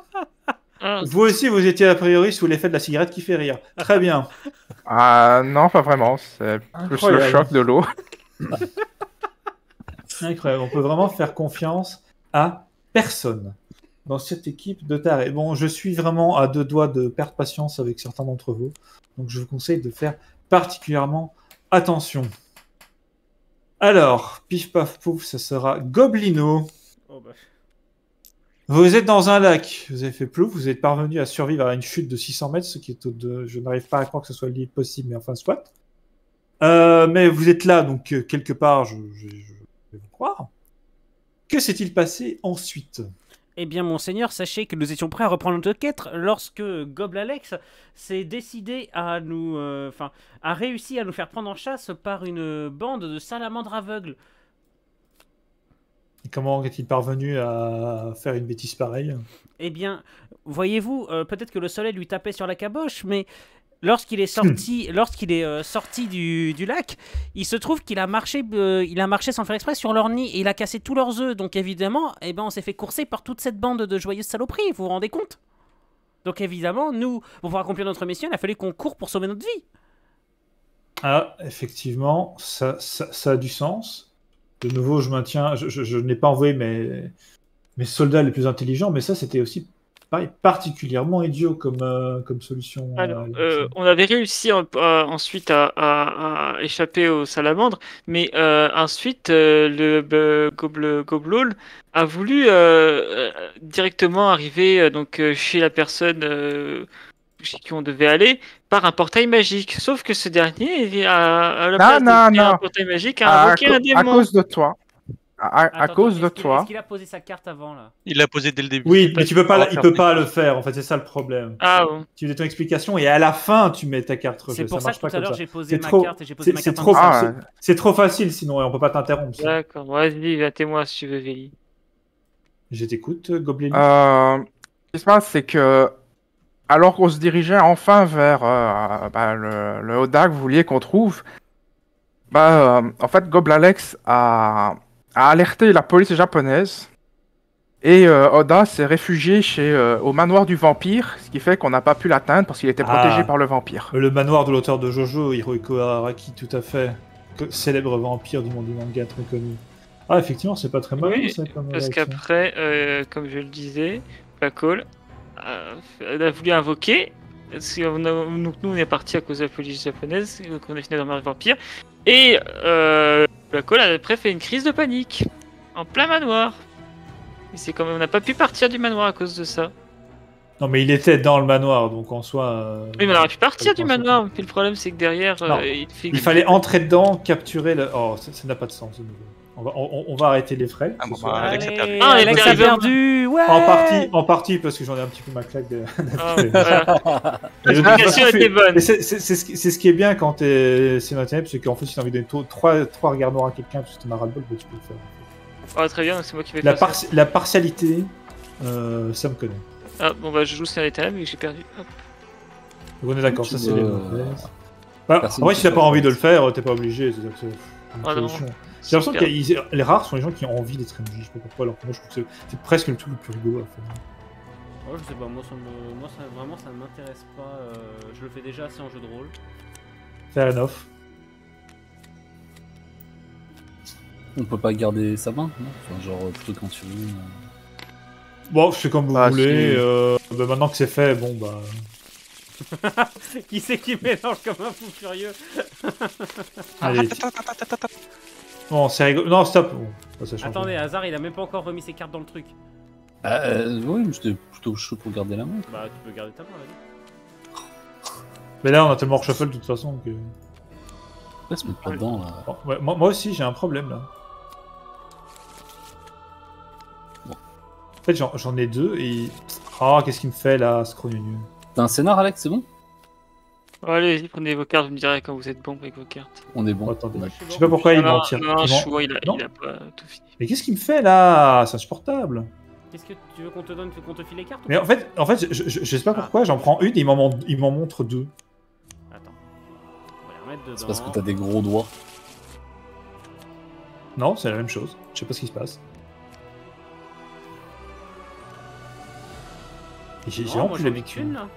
Ah, Vous aussi, vous étiez a priori sous l'effet de la cigarette qui fait rire. Très bien. Non, pas vraiment. C'est plus le Incroyable. choc de l'eau. Incroyable. On peut vraiment faire confiance à personne dans cette équipe de tarés. Bon, je suis vraiment à 2 doigts de perdre patience avec certains d'entre vous. Donc, je vous conseille de faire particulièrement attention. Alors, pif paf pouf, ça sera Goblino. Oh, bah. Vous êtes dans un lac, vous avez fait plouf, vous êtes parvenu à survivre à une chute de 600 mètres, ce qui est je n'arrive pas à croire que ce soit possible, mais enfin, soit. Mais vous êtes là, donc quelque part, je vais vous croire. Que s'est-il passé ensuite? Eh bien, monseigneur, sachez que nous étions prêts à reprendre notre quête lorsque Goblalex s'est décidé à nous... a réussi à nous faire prendre en chasse par une bande de salamandres aveugles. Et comment est-il parvenu à faire une bêtise pareille? Eh bien, voyez-vous, peut-être que le soleil lui tapait sur la caboche, mais lorsqu'il est sorti, sorti du lac, il se trouve qu'il a marché sans faire exprès sur leur nid et il a cassé tous leurs œufs. Donc évidemment, eh ben, on s'est fait courser par toute cette bande de joyeuses saloperies. Vous vous rendez compte? Donc évidemment, nous, pour pouvoir accomplir notre mission, il a fallu qu'on court pour sauver notre vie. Ah, effectivement, ça a du sens. De nouveau, je maintiens, je n'ai pas envoyé mes soldats les plus intelligents, mais ça, c'était aussi pareil, particulièrement idiot comme solution. Alors, on avait réussi ensuite à échapper aux salamandres, mais ensuite le Goblol a voulu directement arriver chez la personne chez qui on devait aller par un portail magique. Sauf que ce dernier, à la place de créer un portail magique, a invoqué un démon. À cause de toi. À Attends, cause de est-ce toi. qu'il a posé sa carte avant, là? Il l'a posé dès le début. Oui, mais il peut faire pas le faire, en fait, c'est ça le problème. Ah bon. Tu fais ton explication et à la fin, tu mets ta carte rejet. C'est pour ça marche que pas tout à comme l'heure, ça. j'ai posé C'est ma trop- carte et j'ai posé ma c'est carte trop- individuelle. c'est trop facile, sinon, et on peut pas t'interrompre. D'accord, vas-y, battez-moi si tu veux, Véli. Je t'écoute, Goblin. Ce qui se passe, c'est que alors qu'on se dirigeait enfin vers le Oda que vous vouliez qu'on trouve, en fait, Goblalex a alerté la police japonaise Et Oda s'est réfugié au manoir du vampire, ce qui fait qu'on n'a pas pu l'atteindre parce qu'il était protégé par le vampire. Le manoir de l'auteur de Jojo, Hirohiko Araki, tout à fait. Célèbre vampire du monde du manga, très connu. Ah, effectivement, c'est pas très mal, Oui, ça, comme parce réaction. qu'après, comme je le disais, Pakol a voulu invoquer. Nous, on est parti à cause de la police japonaise, donc on est fini dans le vampire. Et Pakol a après fait une crise de panique en plein manoir. Et c'est comme on n'a pas pu partir du manoir à cause de ça. Non, mais il était dans le manoir, donc en soi... Oui, mais on aurait pu partir du manoir. Puis le problème, c'est que derrière, Non, il fallait entrer dedans, capturer le... Oh, ça n'a pas de sens, de nouveau. On va arrêter les frais. Ah, bon, ce soir. Alex a perdu. Ah, Alex a perdu. Ouais. En partie parce que j'en ai un petit peu ma claque de... voilà. Mais de toute L'explication façon, était bonne. mais c'est ce qui est bien quand t'es Ténèbres, c'est qu'en fait, si t'as envie de donner trois regards noirs à quelqu'un, parce que t'en as ras-le-bol, bah, tu peux le faire. Oh, très bien, donc c'est moi qui vais La, faire ça. la partialité, ça me connaît. Ah, bon, bah, je joue Seigneur des Ténèbres, mais j'ai perdu. Hop. Donc on est d'accord, ça c'est les mauvaises. Bah, Personne en vrai, qui si t'as fait pas envie ça. de le faire, t'es pas obligé. C'est-à-dire que c'est une Ah non. solution. J'ai l'impression que les rares sont les gens qui ont envie d'être MJ, je sais pas pourquoi, alors que moi je trouve que c'est presque le truc le plus rigolo à faire. Ouais, je sais pas, moi ça, vraiment ça ne m'intéresse pas. Je le fais déjà assez en jeu de rôle. Fair enough. On peut pas garder sa main, non enfin, genre plutôt quand tu veux. Bon, c'est comme vous Ah, voulez. si. Bah, maintenant que c'est fait, bon bah. Qui c'est qui mélange comme un fou furieux? Allez. Bon, c'est rigolo. Non, stop. Bon, ça change. Attendez, Hazard il a même pas encore remis ses cartes dans le truc. Oui, mais j'étais plutôt chaud pour garder la main. Bah tu peux garder ta main, vas-y. Mais là, on a tellement reshuffle de toute façon que. Pourquoi se mettre pas dedans là? Bon, ouais, moi aussi, j'ai un problème là. Bon. En fait, j'en ai deux et. Ah, qu'est-ce qu'il me fait là, ce chronogneux? T'as un scénar, Alex, c'est bon? Bon, allez, prenez vos cartes, vous me direz quand vous êtes bon avec vos cartes. On est bon. Bon, attendez. Ouais. Je sais pas pourquoi il non, m'en tire. non, il m'en- Chouan, il Non. a pas tout fini. Mais qu'est-ce qu'il me fait là? C'est insupportable. Qu'est-ce que tu veux qu'on te donne, qu'on te file les cartes ou Mais pas en fait, je sais pas pourquoi, j'en prends une et il m'en montre deux. Attends. On va les remettre dedans. C'est parce que t'as des gros doigts. Non, c'est la même chose. Je sais pas ce qui se passe. Et j'ai Non, vraiment moi plus j'en ai l'habitude. qu'une là.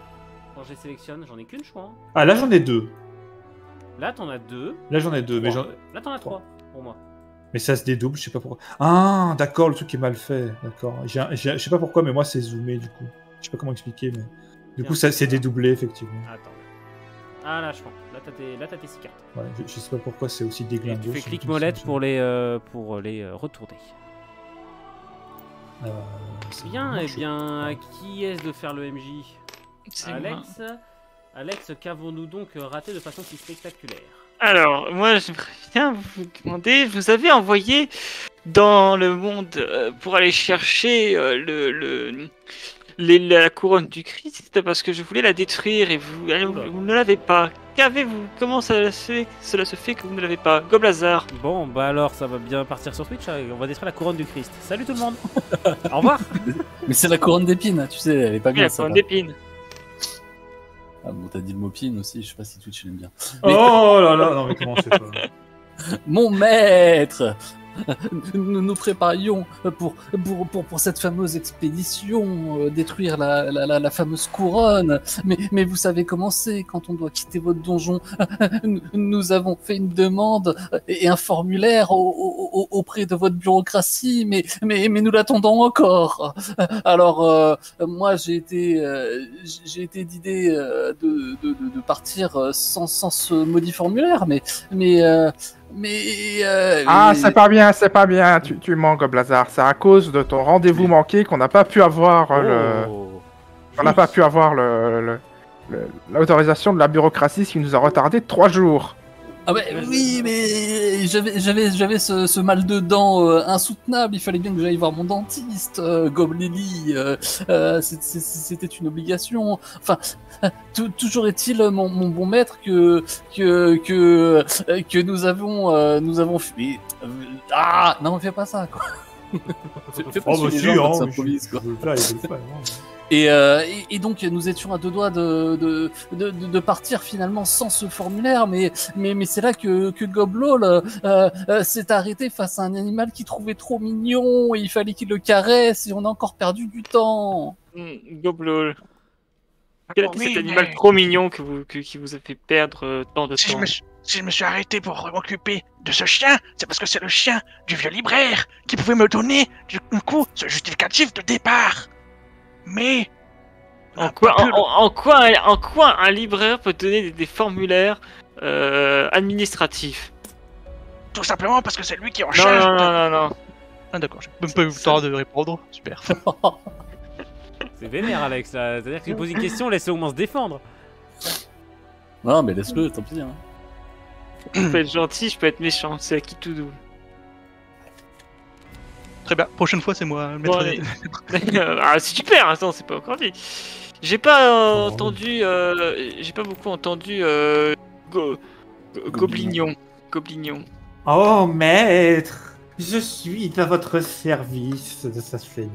Quand je les sélectionne, j'en ai qu'une, je crois. Hein. Ah, là j'en ai deux. Là t'en as deux. Là j'en ai deux, mais, Là t'en as trois pour moi. mais ça se dédouble, je sais pas pourquoi. Ah, d'accord, le truc est mal fait. D'accord. Je sais pas pourquoi, mais moi c'est zoomé du coup. Je sais pas comment expliquer, mais. Du coup, ça c'est dédoublé effectivement. Attends. Ah là je prends. Là t'as tes 6 cartes. Ouais, je sais pas pourquoi c'est aussi Et déglingué. tu fais sur clic tout molette ça. pour les retourner. Ça Bien, marche et bien, pas. à qui est-ce de faire le MJ? C'est moi. Alex, qu'avons-nous donc raté de façon si spectaculaire? Alors, moi, j'aimerais bien vous demander, vous avez envoyé dans le monde pour aller chercher la couronne du Christ parce que je voulais la détruire et vous ne l'avez pas. Qu'avez-vous? Comment cela se fait que vous ne l'avez pas? Goblazar. Bon, bah alors, ça va bien partir sur Twitch, hein, on va détruire la couronne du Christ. Salut tout le monde. Au revoir. Mais c'est la couronne d'épines, tu sais, elle est pas Oui, bien la ça. couronne d'épines. Ah bon, t'as dit le mot pine aussi, je sais pas si Twitch l'aime bien. Oh là là, non mais comment c'est pas. Mon maître, nous nous préparions pour cette fameuse expédition, détruire la fameuse couronne. Mais vous savez comment c'est quand on doit quitter votre donjon. Nous avons fait une demande et un formulaire auprès de votre bureaucratie, mais nous l'attendons encore. Alors, moi, j'ai été d'idée de partir sans ce maudit formulaire, Ah, c'est pas bien, tu mens, Goblazar. C'est à cause de ton rendez-vous manqué qu'on n'a pas pu avoir on n'a pas pu avoir l'autorisation de la bureaucratie, ce qui nous a retardé 3 jours. Ah ouais, oui, mais j'avais ce mal de dents insoutenable. Il fallait bien que j'aille voir mon dentiste, Goblili. C'était une obligation. Enfin, toujours est-il, mon bon maître, que nous avons fait. Ah non, fais pas ça, quoi. Fais pas Oh bah suivre si, les gens quand hein, ça improvise, quoi. je veux le faire, il veut le faire, hein. Et donc nous étions à 2 doigts de partir finalement sans ce formulaire, mais c'est là que Goblol s'est arrêté face à un animal qu'il trouvait trop mignon, et il fallait qu'il le caresse, et on a encore perdu du temps. Goblol. Quel était cet animal trop mignon qui vous a fait perdre tant de temps? Si je me suis arrêté pour m'occuper de ce chien, c'est parce que c'est le chien du vieux libraire qui pouvait me donner du coup ce justificatif de départ. Mais en quoi un libraire peut donner des formulaires administratifs? Tout simplement parce que c'est lui qui est en Non, charge. non. Ah d'accord, j'ai même pas eu le temps de répondre. Super. C'est vénère, Alex, là. C'est-à-dire que tu poses une question, laisse-le au moins se défendre. Non, mais laisse-le, tant pis. Hein. Je peux être gentil, je peux être méchant, c'est à qui tout double. Très bien, prochaine fois c'est moi, le maître. Bon, ah, si tu perds, attends, c'est pas encore dit. J'ai pas entendu, j'ai pas beaucoup entendu Goblignon. Oh, maître, je suis à votre service de sa seigneurie.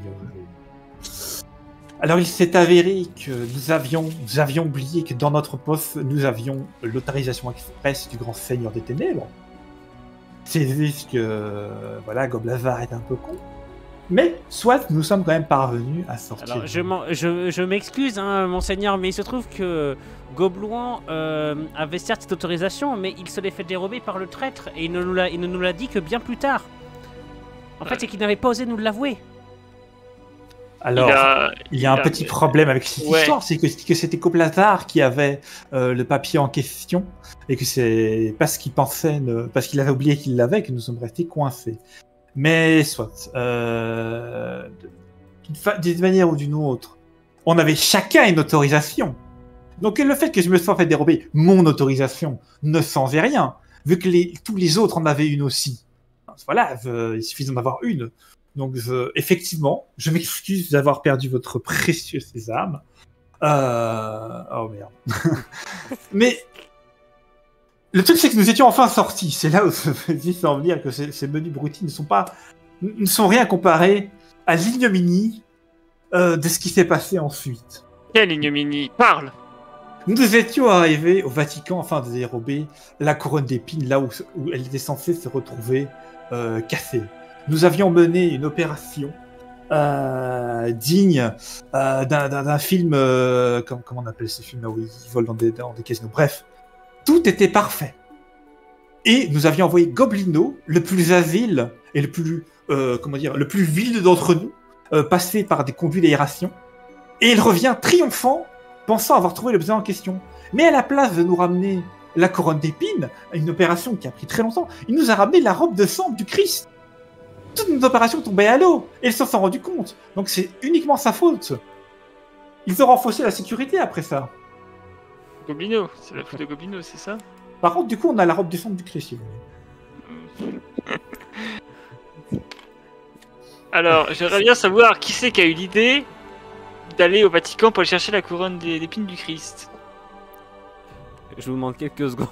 Alors, il s'est avéré que nous avions oublié que dans notre poste, nous avions l'autorisation express du grand seigneur des ténèbres. C'est juste que, voilà, Goblazar est un peu con. Mais, soit nous sommes quand même parvenus à sortir. Alors, je m'excuse, hein, monseigneur, mais il se trouve que Goblouan avait certes cette autorisation, mais il se l'est fait dérober par le traître, et il ne nous l'a dit que bien plus tard. En fait, c'est qu'il n'avait pas osé nous l'avouer. Alors, il y a un petit problème avec cette histoire, c'est que c'était Goblazar qui avait le papier en question, et que c'est parce qu'il pensait, parce qu'il avait oublié qu'il l'avait, que nous sommes restés coincés. Mais soit, d'une manière ou d'une autre, on avait chacun une autorisation. Donc le fait que je me sois fait dérober mon autorisation ne changeait rien, vu que tous les autres en avaient une aussi. Voilà, il suffit d'en avoir une. Donc effectivement, je m'excuse d'avoir perdu votre précieux sésame. Oh merde. Mais le truc, c'est que nous étions enfin sortis. C'est là où je me dis sans dire que ces menus broutilles ne sont rien comparés à l'ignominie de ce qui s'est passé ensuite. Quelle ignominie? Parle! Nous étions arrivés au Vatican afin de dérober la couronne d'épines là où elle était censée se retrouver cassée. Nous avions mené une opération digne d'un film... comment on appelle ce film là où ils volent dans des casinos? Bref. Tout était parfait. Et nous avions envoyé Goblino, le plus avile et le plus vil d'entre nous, passer par des conduits d'aération. Et il revient triomphant, pensant avoir trouvé l'objet en question. Mais à la place de nous ramener la couronne d'épines, une opération qui a pris très longtemps, il nous a ramené la robe de sang du Christ. Toute notre opération tombait à l'eau. Et ils s'en sont rendus compte. Donc c'est uniquement sa faute. Ils ont renforcé la sécurité après ça. Goblino, c'est la faute de Goblino, c'est ça? Par contre, du coup, on a la robe du sang du Christ, si vous voulez. Alors, j'aimerais bien savoir qui c'est qui a eu l'idée d'aller au Vatican pour aller chercher la couronne d'épines du Christ. Je vous demande quelques secondes.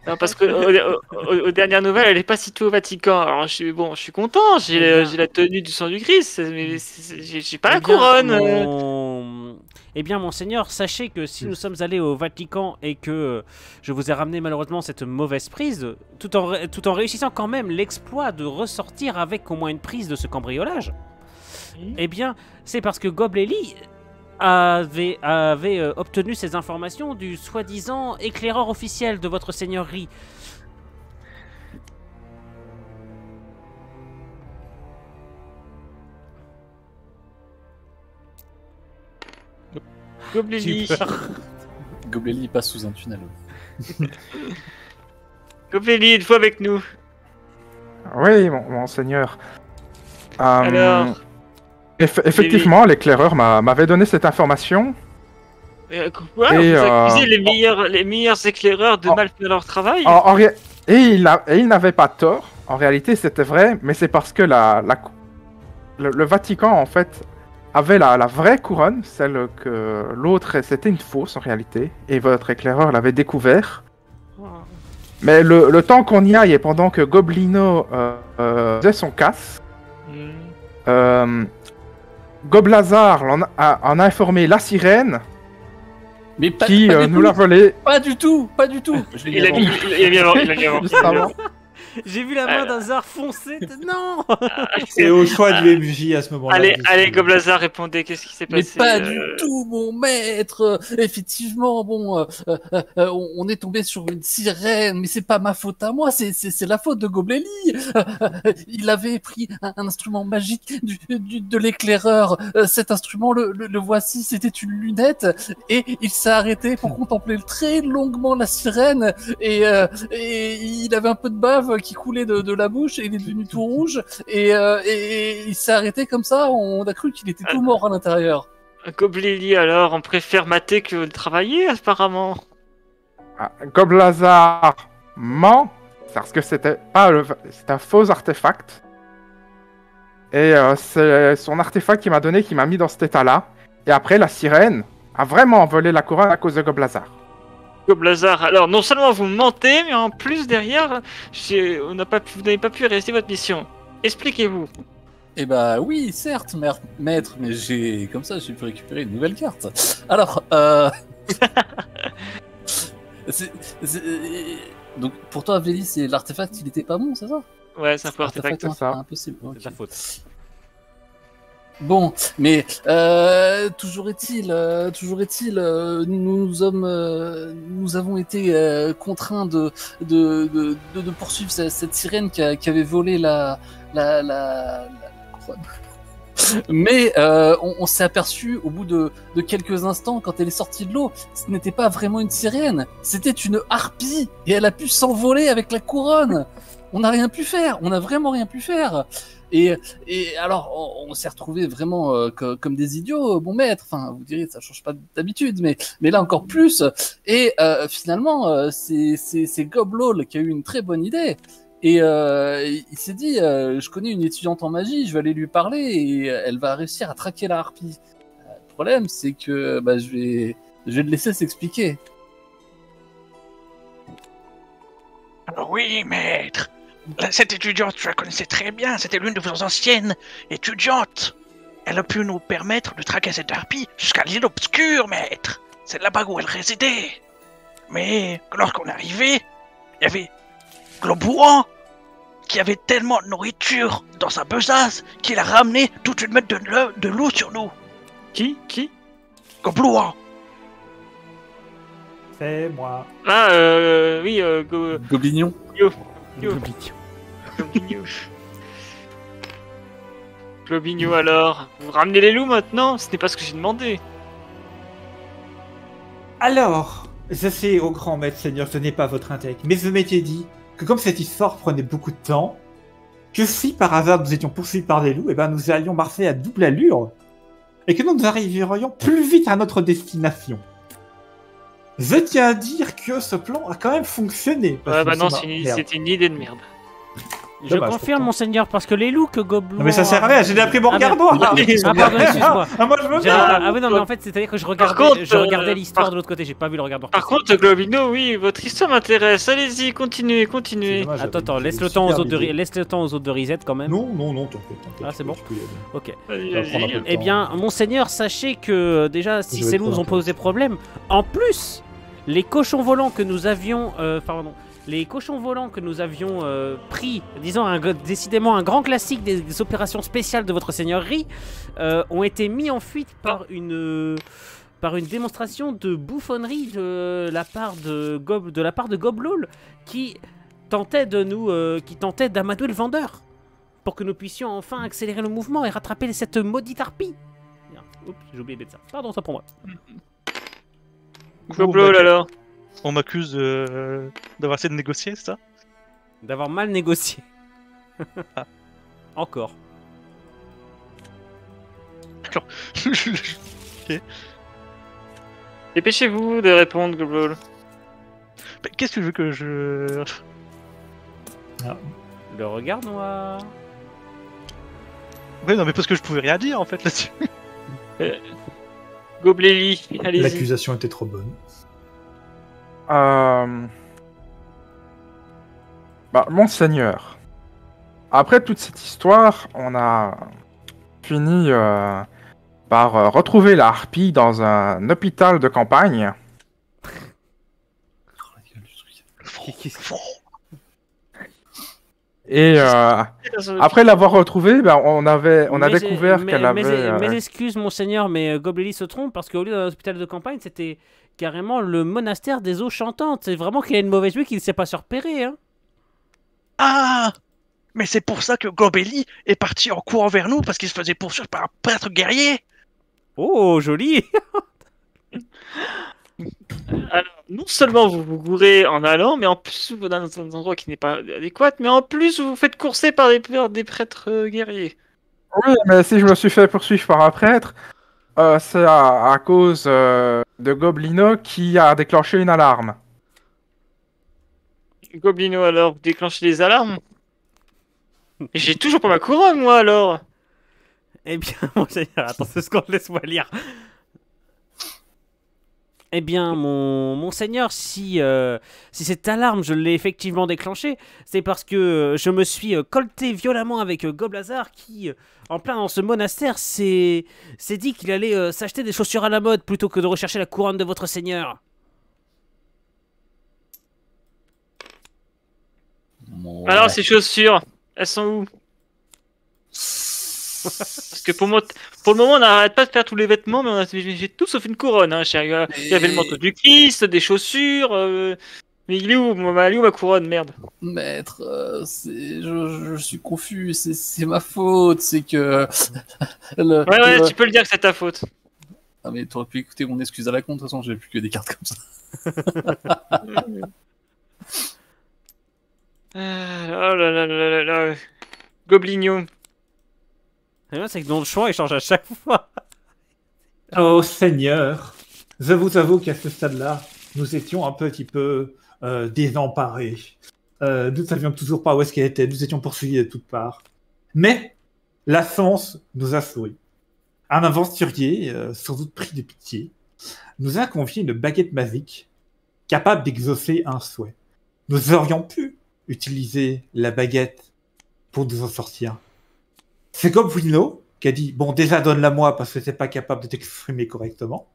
Non, parce que aux dernières nouvelles, elle est pas située au Vatican. Alors, je suis content, j'ai la tenue du sang du Christ, mais j'ai pas la couronne. Eh bien, monseigneur, sachez que si nous sommes allés au Vatican et que je vous ai ramené malheureusement cette mauvaise prise, tout en réussissant quand même l'exploit de ressortir avec au moins une prise de ce cambriolage, eh bien, c'est parce que Gobleli avait obtenu ces informations du soi-disant éclaireur officiel de votre seigneurie. Gobleli. Gobleli passe sous un tunnel. Gobleli, une fois avec nous. Oui, monseigneur. Alors Effectivement, l'éclaireur m'avait donné cette information. Quoi? Vous accusez les meilleurs éclaireurs de mal faire leur travail? Et il n'avait pas tort. En réalité, c'était vrai, mais c'est parce que le Vatican, en fait, avait la vraie couronne, celle que l'autre, c'était une fausse en réalité, et votre éclaireur l'avait découvert. Mais le temps qu'on y aille, et pendant que Goblino faisait son casse, Goblazar en a informé la sirène Mais pas, qui pas du nous tout. l'a volé. Pas du tout, pas du tout. Je l'ai Il a avant. mis, il a mis avant, il a mis avant. Juste avant. J'ai vu la main d'Azar foncer. Non. C'est au choix du MJ à ce moment-là. Allez, Goblazar, répondez, qu'est-ce qui s'est Mais passé pas du tout, mon maître. Effectivement, bon, on est tombé sur une sirène, mais c'est pas ma faute à moi, c'est la faute de Gobléli. Il avait pris un instrument magique de l'éclaireur. Cet instrument, le voici, c'était une lunette, et il s'est arrêté pour contempler très longuement la sirène, et il avait un peu de bave qui coulait de la bouche, et il est devenu tout rouge, et il s'est arrêté comme ça. On a cru qu'il était tout mort à l'intérieur. Gobléli, alors, on préfère mater que de travailler, apparemment. Ah, Goblazar ment parce que c'était un faux artefact. Et c'est son artefact qui m'a donné, qui m'a mis dans cet état-là. Et après, la sirène a vraiment volé la couronne à cause de Goblazar. Goblazar, alors, non seulement vous mentez, mais en plus, derrière, vous n'avez pas pu réaliser votre mission. Expliquez-vous. Eh bah oui, certes, maître, mais j'ai pu récupérer une nouvelle carte. Alors, donc pour toi, Véli, c'est l'artefact, il était pas bon, c'est ça? Ouais, c'est un peu artefact. ça. Impossible. Ok. C'est ta faute. Bon, mais toujours est-il, nous avons été contraints de poursuivre cette sirène qui avait volé la couronne. Mais on s'est aperçu au bout de quelques instants, quand elle est sortie de l'eau, ce n'était pas vraiment une sirène, c'était une harpie, et elle a pu s'envoler avec la couronne. On n'a rien pu faire, on n'a vraiment rien pu faire. Et alors, on s'est retrouvés vraiment comme des idiots, bon maître. Enfin, vous direz, ça change pas d'habitude, mais là encore plus. Et finalement, c'est Goblol qui a eu une très bonne idée. Et il s'est dit, je connais une étudiante en magie, je vais aller lui parler et elle va réussir à traquer la harpie. Le problème, c'est que je vais le laisser s'expliquer. Alors oui, maître. Cette étudiante, je la connaissais très bien, c'était l'une de vos anciennes étudiantes. Elle a pu nous permettre de traquer cette harpie jusqu'à l'île obscure, maître. C'est là-bas où elle résidait. Mais lorsqu'on est arrivé, il y avait Globouan qui avait tellement de nourriture dans sa besace qu'il a ramené toute une mètre de l'eau sur nous. Qui Globouan. C'est moi. Ah, oui, Goblignon. Globigno, alors. Vous ramenez les loups maintenant? Ce n'est pas ce que j'ai demandé. Alors, je sais, au grand maître seigneur, ce n'est pas votre intérêt, mais je m'étais dit que comme cette histoire prenait beaucoup de temps, que si par hasard nous étions poursuivis par des loups, et nous allions marcher à double allure, et que nous arriverions plus vite à notre destination. Je tiens à dire que ce plan a quand même fonctionné. Ouais, bah non, c'était une idée de merde. Je Dommage, confirme, pourtant. monseigneur, parce que les loups que Goblin. Non mais ça sert à rien, j'ai appris mon Ah, regard mais- noir. Ah, pardon, excuse-moi. Ah, moi je veux bien. Ah oui, non, mais en fait, c'est-à-dire que je regardais l'histoire de l'autre côté, j'ai pas vu le regard noir. Par contre, Globino, oui, votre histoire m'intéresse. Allez-y, continuez. C'est dommage, Attends, j'avais laisse une le temps aux super autres idée. laisse le temps aux autres de reset quand même. Non, t'inquiète. Ah, c'est bon. tu peux y aller. Ok. Vas-y, Ça va prendre un peu vas-y. de Eh temps. bien, monseigneur, sachez que déjà, si Je vais ces être loups trop ont posé problème, en plus, les cochons volants que nous avions, pris, disons décidément un grand classique des opérations spéciales de votre seigneurie, ont été mis en fuite par une démonstration de bouffonnerie de la part de Goblol qui tentait d'amadouer le vendeur pour que nous puissions enfin accélérer le mouvement et rattraper cette maudite harpie. Bien. Oups, j'ai oublié d'être ça. Pardon, ça pour moi. Goblol, alors. On m'accuse d'avoir essayé de négocier, c'est ça? D'avoir mal négocié. Encore. Dépêchez-vous de répondre, Goblol. Mais qu'est-ce que tu veux que je... Le regard noir. Ouais, non, mais parce que je pouvais rien dire en fait là-dessus. Gobléli, allez-y. L'accusation était trop bonne. Monseigneur, après toute cette histoire, on a finit par retrouver la harpie dans un hôpital de campagne. Et après l'avoir retrouvée, ben, on a découvert qu'elle avait... Mes excuses, monseigneur, mais Goblelli se trompe parce qu'au lieu d'un hôpital de campagne, c'était carrément le monastère des eaux chantantes. C'est vraiment qu'il a une mauvaise vue qu'il ne sait pas se repérer. Hein. Ah! Mais c'est pour ça que Gobelli est parti en courant vers nous, parce qu'il se faisait poursuivre par un prêtre guerrier. Oh, joli. Alors, non seulement vous vous gourrez en allant, mais en plus vous allez dans un endroit qui n'est pas adéquat, mais en plus vous vous faites courser par des prêtres guerriers. Oui, mais si je me suis fait poursuivre par un prêtre, c'est à cause de Goblino qui a déclenché une alarme. Goblino, alors, vous déclenchez les alarmes? Et j'ai toujours pas ma couronne, moi, alors. Eh bien, monseigneur, attends 2 secondes, laisse-moi lire. Eh bien, monseigneur, si cette alarme, je l'ai effectivement déclenchée, c'est parce que je me suis colté violemment avec Goblazar qui, en plein dans ce monastère, s'est dit qu'il allait s'acheter des chaussures à la mode plutôt que de rechercher la couronne de votre seigneur. Bon, Alors, ouais. ces chaussures, elles sont où? Parce que pour le moment, on n'arrête pas de faire tous les vêtements, mais j'ai tout sauf une couronne. Hein. Il y avait le manteau du Christ, des chaussures. Mais il est où ma couronne, merde? Maître, je suis confus, c'est ma faute, c'est que... Ouais, tu peux le dire que c'est ta faute. Ah mais t'aurais pu écouter mon excuse à la con, de toute façon j'ai plus que des cartes comme ça. Oh là là là là là. Goblignon. Le bien, c'est que dans le choix, il change à chaque fois. Oh Seigneur, je vous avoue qu'à ce stade-là, nous étions un petit peu désemparés. Nous ne savions toujours pas où est-ce qu'elle était, nous étions poursuivis de toutes parts. Mais la science nous a souri. Un aventurier, sans doute pris de pitié, nous a confié une baguette magique capable d'exaucer un souhait. Nous aurions pu utiliser la baguette pour nous en sortir. C'est comme Wino qui a dit « Bon, déjà donne-la moi parce que t'es pas capable de t'exprimer correctement. »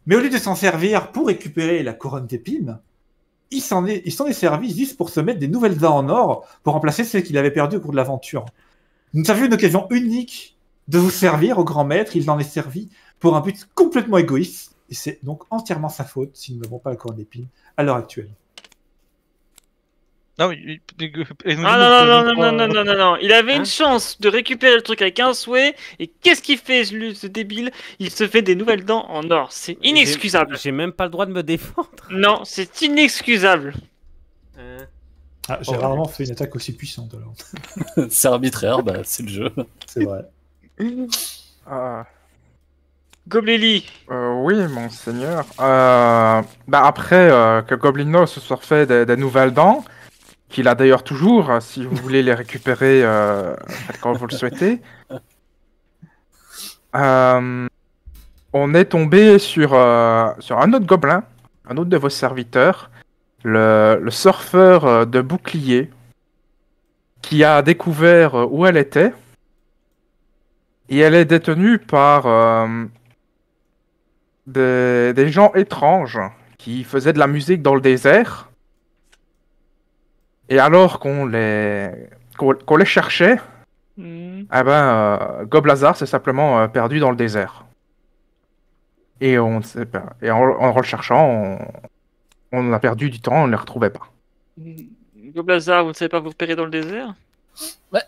Mais au lieu de s'en servir pour récupérer la couronne d'épines, il s'en est servi juste pour se mettre des nouvelles dents en or pour remplacer celles qu'il avait perdues au cours de l'aventure. Nous avions une occasion unique de vous servir au grand maître, il en est servi pour un but complètement égoïste, et c'est donc entièrement sa faute si nous n'avons pas la couronne d'épines à l'heure actuelle. Non, mais... Ah non. Il avait une chance de récupérer le truc avec un souhait, et qu'est-ce qu'il fait, ce débile? Il se fait des nouvelles dents en or. C'est inexcusable. J'ai même pas le droit de me défendre. Non, c'est inexcusable. J'ai rarement fait une attaque aussi puissante alors. C'est arbitraire, bah c'est le jeu. C'est vrai. Goblelli. Oui, monseigneur. Après que Goblino se soit fait des nouvelles dents, qu'il a d'ailleurs toujours, si vous voulez les récupérer quand vous le souhaitez, on est tombé sur un autre gobelin, un autre de vos serviteurs, le surfeur de bouclier, qui a découvert où elle était, et elle est détenue par des gens étranges qui faisaient de la musique dans le désert. Et alors qu'on les cherchait, Goblazar s'est simplement perdu dans le désert. Et en le cherchant, on a perdu du temps, on ne les retrouvait pas. Goblazar, vous ne savez pas vous repérer dans le désert? Bah,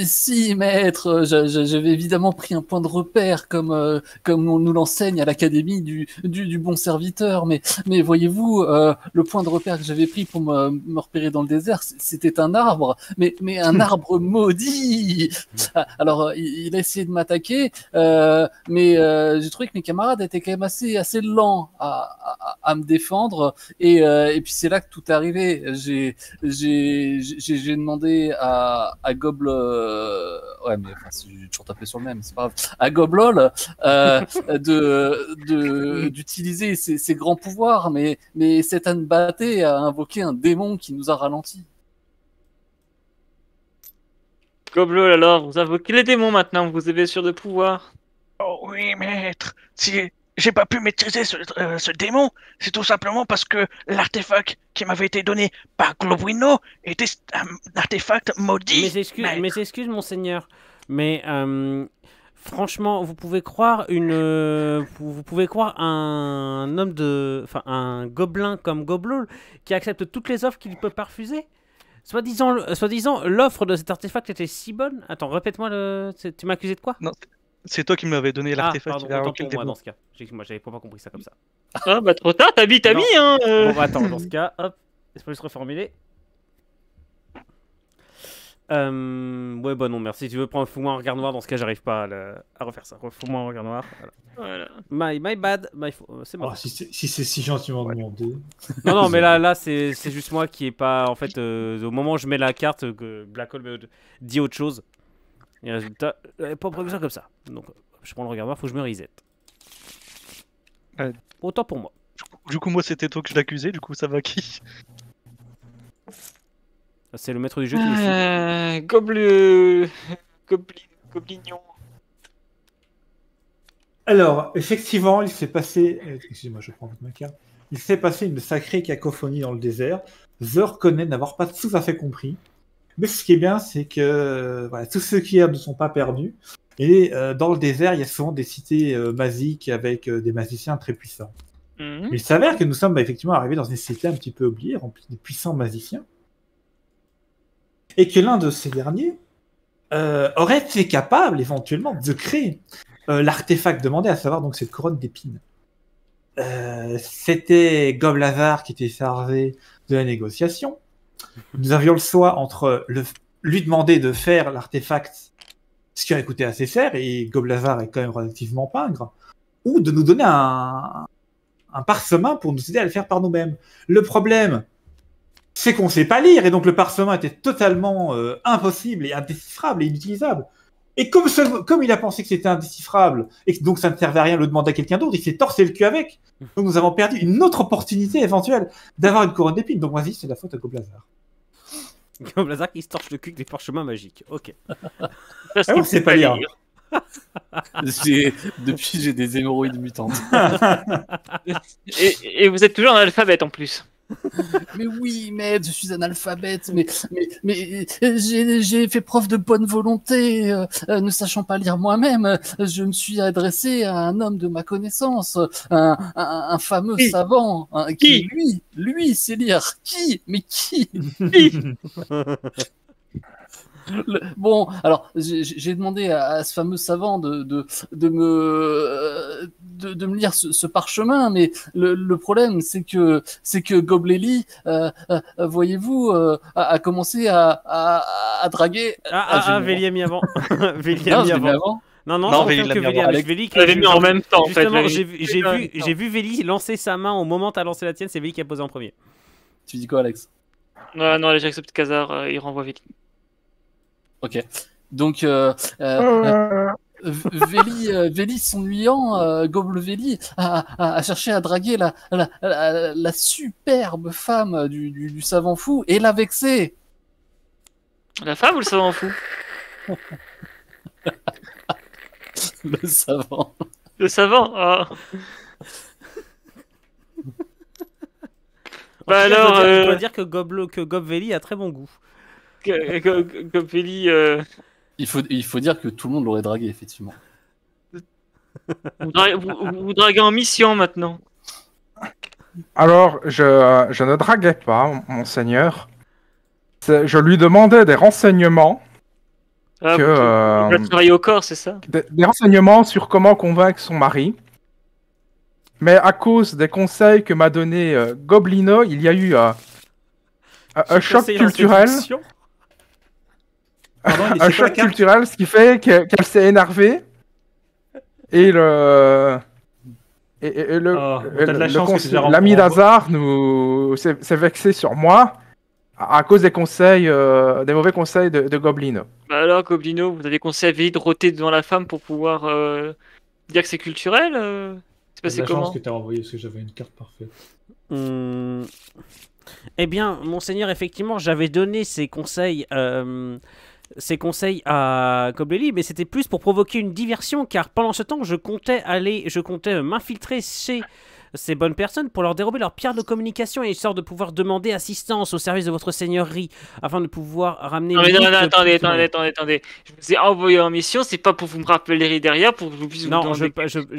si, maître, j'avais évidemment pris un point de repère comme on nous l'enseigne à l'académie du bon serviteur, mais voyez-vous, le point de repère que j'avais pris pour me repérer dans le désert, c'était un arbre, mais un arbre maudit. Alors, il a essayé de m'attaquer, mais j'ai trouvé que mes camarades étaient quand même assez lents à me défendre, et puis c'est là que tout est arrivé. J'ai demandé à ouais, mais enfin, si j'ai toujours tapé sur le même, c'est pas grave, à Goblol d'utiliser ses grands pouvoirs, mais Satan Baté a invoqué un démon qui nous a ralentis. Goblol, alors, vous invoquez les démons maintenant, vous avez sûr de pouvoir. Oh oui, maître. Si j'ai pas pu maîtriser ce démon, c'est tout simplement parce que l'artefact qui m'avait été donné par Glowino était un artefact maudit. maître. Mes excuses, monseigneur. Mais franchement, vous pouvez croire vous pouvez croire un homme enfin un gobelin comme Goblol qui accepte toutes les offres qu'il ne peut pas refuser. Soi-disant, l'offre de cet artefact était si bonne. Attends, répète-moi tu m'as accusé de quoi? Non, c'est toi qui m'avais donné l'artefact pardon, qui a autant invoqué le pour moi démon. dans ce cas. Moi, j'avais pas compris ça comme ça. Ah, bah trop tard, t'as mis, Non. hein. Bon, bah, attends, dans ce cas, hop, laisse-moi juste reformuler. Ouais, bah non, merci. Si tu veux prendre fous-moi un regard noir, dans ce cas, j'arrive pas à refaire ça. Fous-moi un regard noir. Voilà. My bad. C'est Oh, bon. si c'est si gentiment demandé. Non, mais là c'est juste moi qui est pas. En fait, au moment où je mets la carte, que Black Hole me dit autre chose. Et résultat, pas prévu ça comme ça. Donc, je prends le regard noir, faut que je me reset. Ouais. Autant pour moi. Du coup, moi, c'était toi que je l'accusais, du coup, ça va qui? C'est le maître du jeu qui décide. Goblignon. Alors, effectivement, il s'est passé. Excusez-moi, je prends ma carte. Il s'est passé une sacrée cacophonie dans le désert. The reconnaît n'avoir pas tout à fait compris. Mais ce qui est bien, c'est que voilà, tous ceux qui ne sont pas perdus. Et dans le désert, il y a souvent des cités magiques avec des magiciens très puissants. Mhm. Il s'avère que nous sommes effectivement arrivés dans une cité un petit peu oubliée, remplie de puissants magiciens. Et que l'un de ces derniers aurait été capable éventuellement de créer l'artefact demandé, à savoir donc cette couronne d'épines. C'était Goblazar qui était chargé de la négociation. Nous avions le choix entre lui demander de faire l'artefact, ce qui aurait coûté assez cher, et Goblazar est quand même relativement pingre, ou de nous donner un parchemin pour nous aider à le faire par nous-mêmes. Le problème, c'est qu'on ne sait pas lire, et donc le parchemin était totalement impossible et indéchiffrable et inutilisable. Et comme il a pensé que c'était indéchiffrable, et que donc ça ne servait à rien de le demander à quelqu'un d'autre, il s'est torsé le cul avec. Donc nous avons perdu une autre opportunité éventuelle d'avoir une couronne d'épines. Donc vas-y, c'est la faute à Goblazar. Goblazar qui se torche le cul avec des parchemins magiques. Ok. Parce Ah qu'il oui, c'est sait pas lire. Depuis, j'ai des hémorroïdes mutantes. Et vous êtes toujours en alphabet en plus. Mais oui, maître, je suis analphabète, mais j'ai fait preuve de bonne volonté, ne sachant pas lire moi-même, je me suis adressé à un homme de ma connaissance, un fameux Qui savant, Qui lui sait lire. Qui? Mais qui? Bon, alors j'ai demandé à ce fameux savant de me lire ce parchemin, mais le problème c'est que Gobléli, voyez-vous, a commencé à draguer. Véli a mis avant. Véli Non, a mis je l'ai mis avant. avant. Non, Non, je Véli confirme l'a que mis avant. Véli Vous l'avez mis en même temps en fait. Justement, Véli. j'ai vu Véli lancer sa main au moment où t'as lancé la tienne, c'est Véli qui a posé en premier. Tu dis quoi, Alex? Non, là j'accepte Khazar, il renvoie Véli. Ok. Donc, Véli s'ennuyant, Goblevéli a cherché à draguer la superbe femme du savant fou et l'a vexé. La femme ou le savant fou? Le savant. Le savant. Ah. Bah alors, je dois dire que Gobvéli a très bon goût. Véli, Il faut dire que tout le monde l'aurait dragué, effectivement. vous draguez en mission maintenant. Alors, je ne draguais pas, monseigneur. Je lui demandais des renseignements, Ah, que, vous travaillez au corps, c'est ça? des renseignements sur comment convaincre son mari. Mais à cause des conseils que m'a donné Goblino, il y a eu un choc culturel. Un choc culturel, ce qui fait qu'elle s'est énervée. Et l'ami d'Hazard s'est vexé sur moi à cause des conseils, des mauvais conseils de Goblino. Bah alors, Goblino, vous avez conseillé à Véli de rôter devant la femme pour pouvoir dire que c'est culturel C'est passé La comment? chance que t'as envoyé parce que j'avais une carte parfaite. Eh bien, monseigneur, effectivement, j'avais donné ces conseils ses conseils à Goblelli, mais c'était plus pour provoquer une diversion, car pendant ce temps, je comptais m'infiltrer chez ces bonnes personnes pour leur dérober leur pierre de communication et histoire de pouvoir demander assistance au service de votre seigneurie, afin de pouvoir ramener... Non, mais non, attendez. Je vous ai envoyé en mission, c'est pas pour vous me rappeler derrière, pour que je puisse vous Non, demander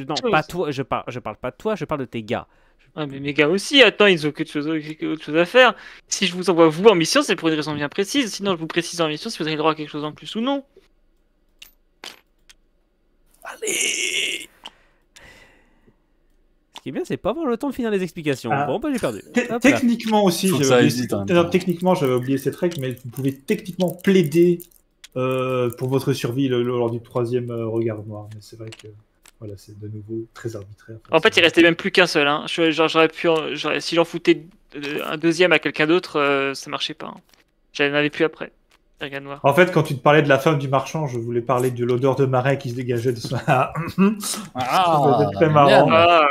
non, pas toi, je parle pas de toi, je parle de tes gars. Ah, mais mes gars aussi, attends, ils ont autre chose à faire. Si je vous envoie vous en mission, c'est pour une raison bien précise. Sinon, je vous précise en mission si vous avez le droit à quelque chose en plus ou non. Allez. Ce qui est bien, c'est pas avoir le temps de finir les explications. Ah. Bon, bah j'ai perdu. Hop là. Techniquement aussi, Faut que j'avais ça oublié, hésite, hein. techniquement, j'avais oublié cette règle, mais vous pouvez techniquement plaider pour votre survie lors du troisième regard noir. Mais c'est vrai que voilà, c'est de nouveau très arbitraire. En fait, il restait même plus qu'un seul. Hein. Si j'en foutais un deuxième à quelqu'un d'autre, ça marchait pas. Hein. J'en avais plus après. Regarde noir. En fait, quand tu te parlais de la femme du marchand, je voulais parler de l'odeur de marais qui se dégageait de son... Ah, très marrant. Ah.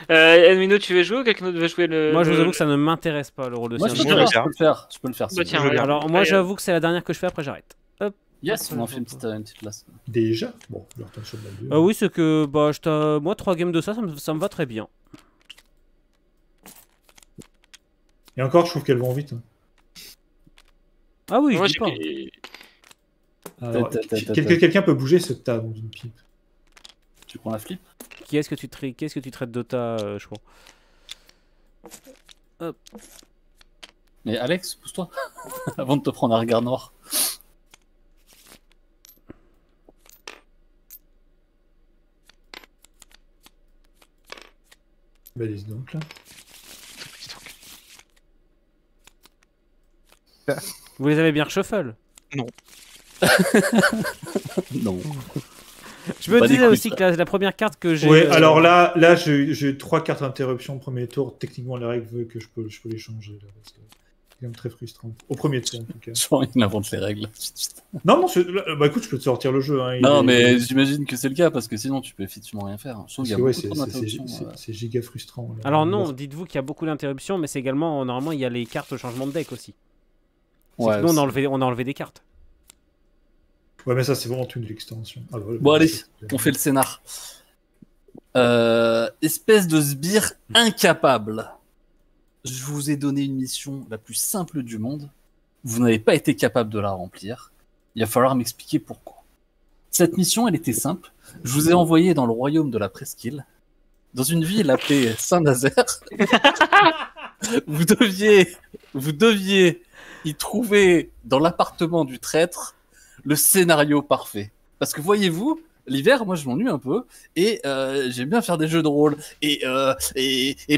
Edwino, tu veux jouer ou quelqu'un d'autre veut jouer le. Moi, je vous avoue que ça ne m'intéresse pas le rôle de Moi, je peux Cyrano. le faire. Je peux le faire. Bah, tiens, si vous voulez. regarde. Alors, moi, j'avoue que c'est la dernière que je fais, après j'arrête. Hop. Yes, on en fait une petite place. Déjà bon, je retourne sur le bal. Oui, c'est que bah, moi, 3 games de ça me va très bien. Et encore, je trouve qu'elles vont vite. Hein. Ah oui, Moi, je dis pas. Alors, quelqu'un peut bouger ce tas d'une pipe. Tu prends la flip? Qu'est-ce que tu traites Dota, je crois. Hop. Mais Alex, pousse-toi. Avant de te prendre un regard noir. Balise donc là. Vous les avez bien reshuffle? Non. Je me Pas disais des aussi couilles, que la première carte que j'ai... Oui, alors là j'ai 3 cartes d'interruption au premier tour. Techniquement, la règle veut que je peux les changer. Là, parce que c'est quand même très frustrant. Au premier tour, en tout cas. Genre, il invente les règles. Non, bah écoute, je peux te sortir le jeu. Hein, Non, mais j'imagine que c'est le cas, parce que sinon, tu peux effectivement rien faire. Je trouve qu'il y a ouais, beaucoup trop d'interruptions. c'est giga frustrant. Là. Alors non, dites-vous qu'il y a beaucoup d'interruptions, mais c'est également, normalement, il y a les cartes au changement de deck aussi. Ouais, Nous, on a enlevé des cartes. Ouais, mais ça, c'est vraiment une l'extension. Ah, bah, bon, allez, on fait le scénar. Espèce de sbire incapable. Je vous ai donné une mission la plus simple du monde. Vous n'avez pas été capable de la remplir. Il va falloir m'expliquer pourquoi. Cette mission, elle était simple. Je vous ai envoyé dans le royaume de la Presqu'île, dans une ville appelée Saint-Nazaire. Vous deviez y trouver dans l'appartement du traître le scénario parfait. Parce que voyez-vous, l'hiver, moi je m'ennuie un peu et j'aime bien faire des jeux de rôle. Et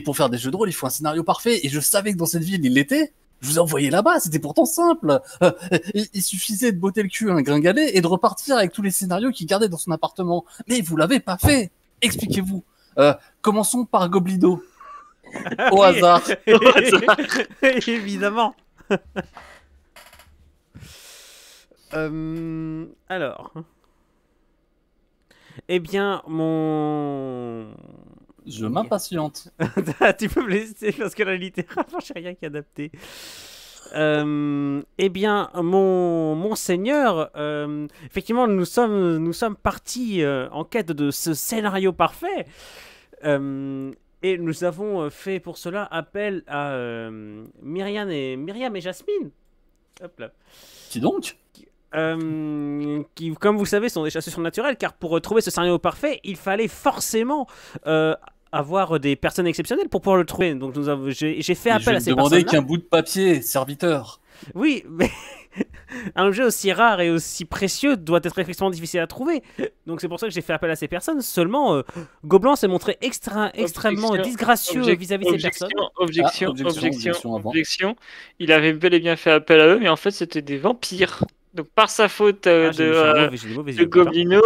pour faire des jeux de rôle, il faut un scénario parfait. Et je savais que dans cette ville, il l'était. Je vous ai envoyé là-bas, c'était pourtant simple. Il suffisait de botter le cul à un gringalet et de repartir avec tous les scénarios qu'il gardait dans son appartement. Mais vous l'avez pas fait. Expliquez-vous. Commençons par Goblido. Au hasard. Évidemment. Alors. Eh bien, Je m'impatiente. Tu peux me laisser parce que là, littéralement, j'ai rien qui adapté. Eh bien, mon seigneur, effectivement, nous sommes partis en quête de ce scénario parfait. Et nous avons fait pour cela appel à Myriam et Jasmine. Hop là. Qui donc? Qui, comme vous le savez, sont des chasseurs surnaturels, car pour trouver ce scénario parfait, il fallait forcément avoir des personnes exceptionnelles pour pouvoir le trouver. Donc j'ai fait appel à ces personnes-là. Je vais demander qu'un bout de papier, serviteur. Oui, mais un objet aussi rare et aussi précieux doit être extrêmement difficile à trouver. Donc c'est pour ça que j'ai fait appel à ces personnes. Seulement, Gobelin s'est montré extrêmement disgracieux vis-à-vis de ces personnes. Objection. Il avait bel et bien fait appel à eux, mais en fait c'était des vampires. Donc par sa faute de Goblino,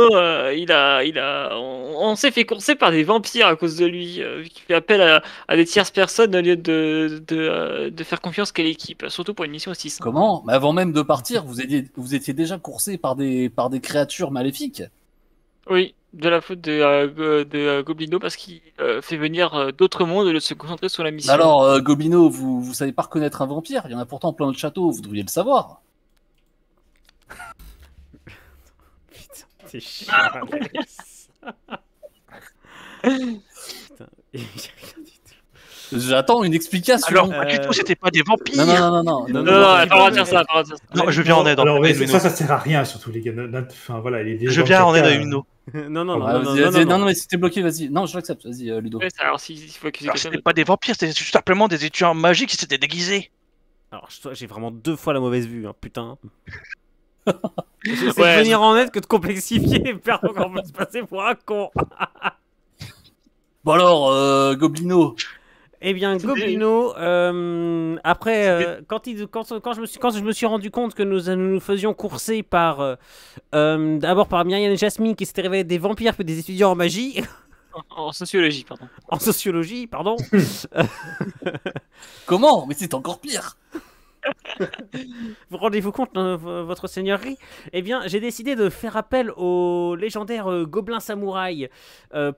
on s'est fait courser par des vampires à cause de lui, qui fait appel à des tierces personnes au lieu de faire confiance qu'à l'équipe, surtout pour une mission aussi simple. Comment? Mais avant même de partir, vous étiez déjà coursé par des créatures maléfiques? Oui, de la faute de Goblino parce qu'il fait venir d'autres mondes au lieu de se concentrer sur la mission. Alors, Goblino, vous savez pas reconnaître un vampire? Il y en a pourtant plein de châteaux, vous devriez le savoir. T'es chiant, Alex. Putain, il y a rien du tout. J'attends une explication. Alors, pas du tout, c'était pas des vampires. Non. Non, attends, on va dire ça. Non, je viens en aide. Alors, mais ça sert à rien, surtout, les gars. Enfin, voilà, Je viens en aide à Uno. Non, Non, mais si t'es bloqué, vas-y. Non, je l'accepte, vas-y, Ludo. Ouais, alors, s'il faut accuser quelqu'un C'était de- pas des vampires, c'était tout simplement des étudiants magiques qui s'étaient déguisés. Alors, j'ai vraiment 2 fois la mauvaise vue, hein, putain. J'essaie Ouais, de venir en aide que de complexifier et perdre encore plus passer pour un con. Bon alors, Goblino. Eh bien, Goblino, après, quand je me suis rendu compte que nous faisions courser par, d'abord par Myriam et Jasmine qui s'étaient révélés des vampires puis des étudiants en magie, En sociologie, pardon. en sociologie, pardon. Comment? Mais c'est encore pire. Vous rendez-vous compte, votre seigneurie? Eh bien, j'ai décidé de faire appel au légendaire gobelin samouraï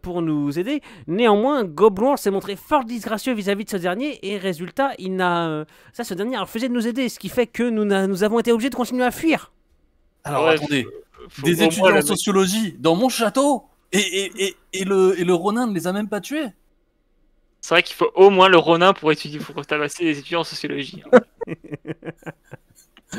pour nous aider. Néanmoins, Gobelin s'est montré fort disgracieux vis-à-vis de ce dernier et résultat, ce dernier a refusé de nous aider, ce qui fait que nous avons été obligés de continuer à fuir. Alors Ouais, attendez, Faut des au moins étudiants la- en sociologie dans mon château et le Ronin ne les a même pas tués. C'est vrai qu'il faut au moins le Ronin pour tabasser les étudiants en sociologie.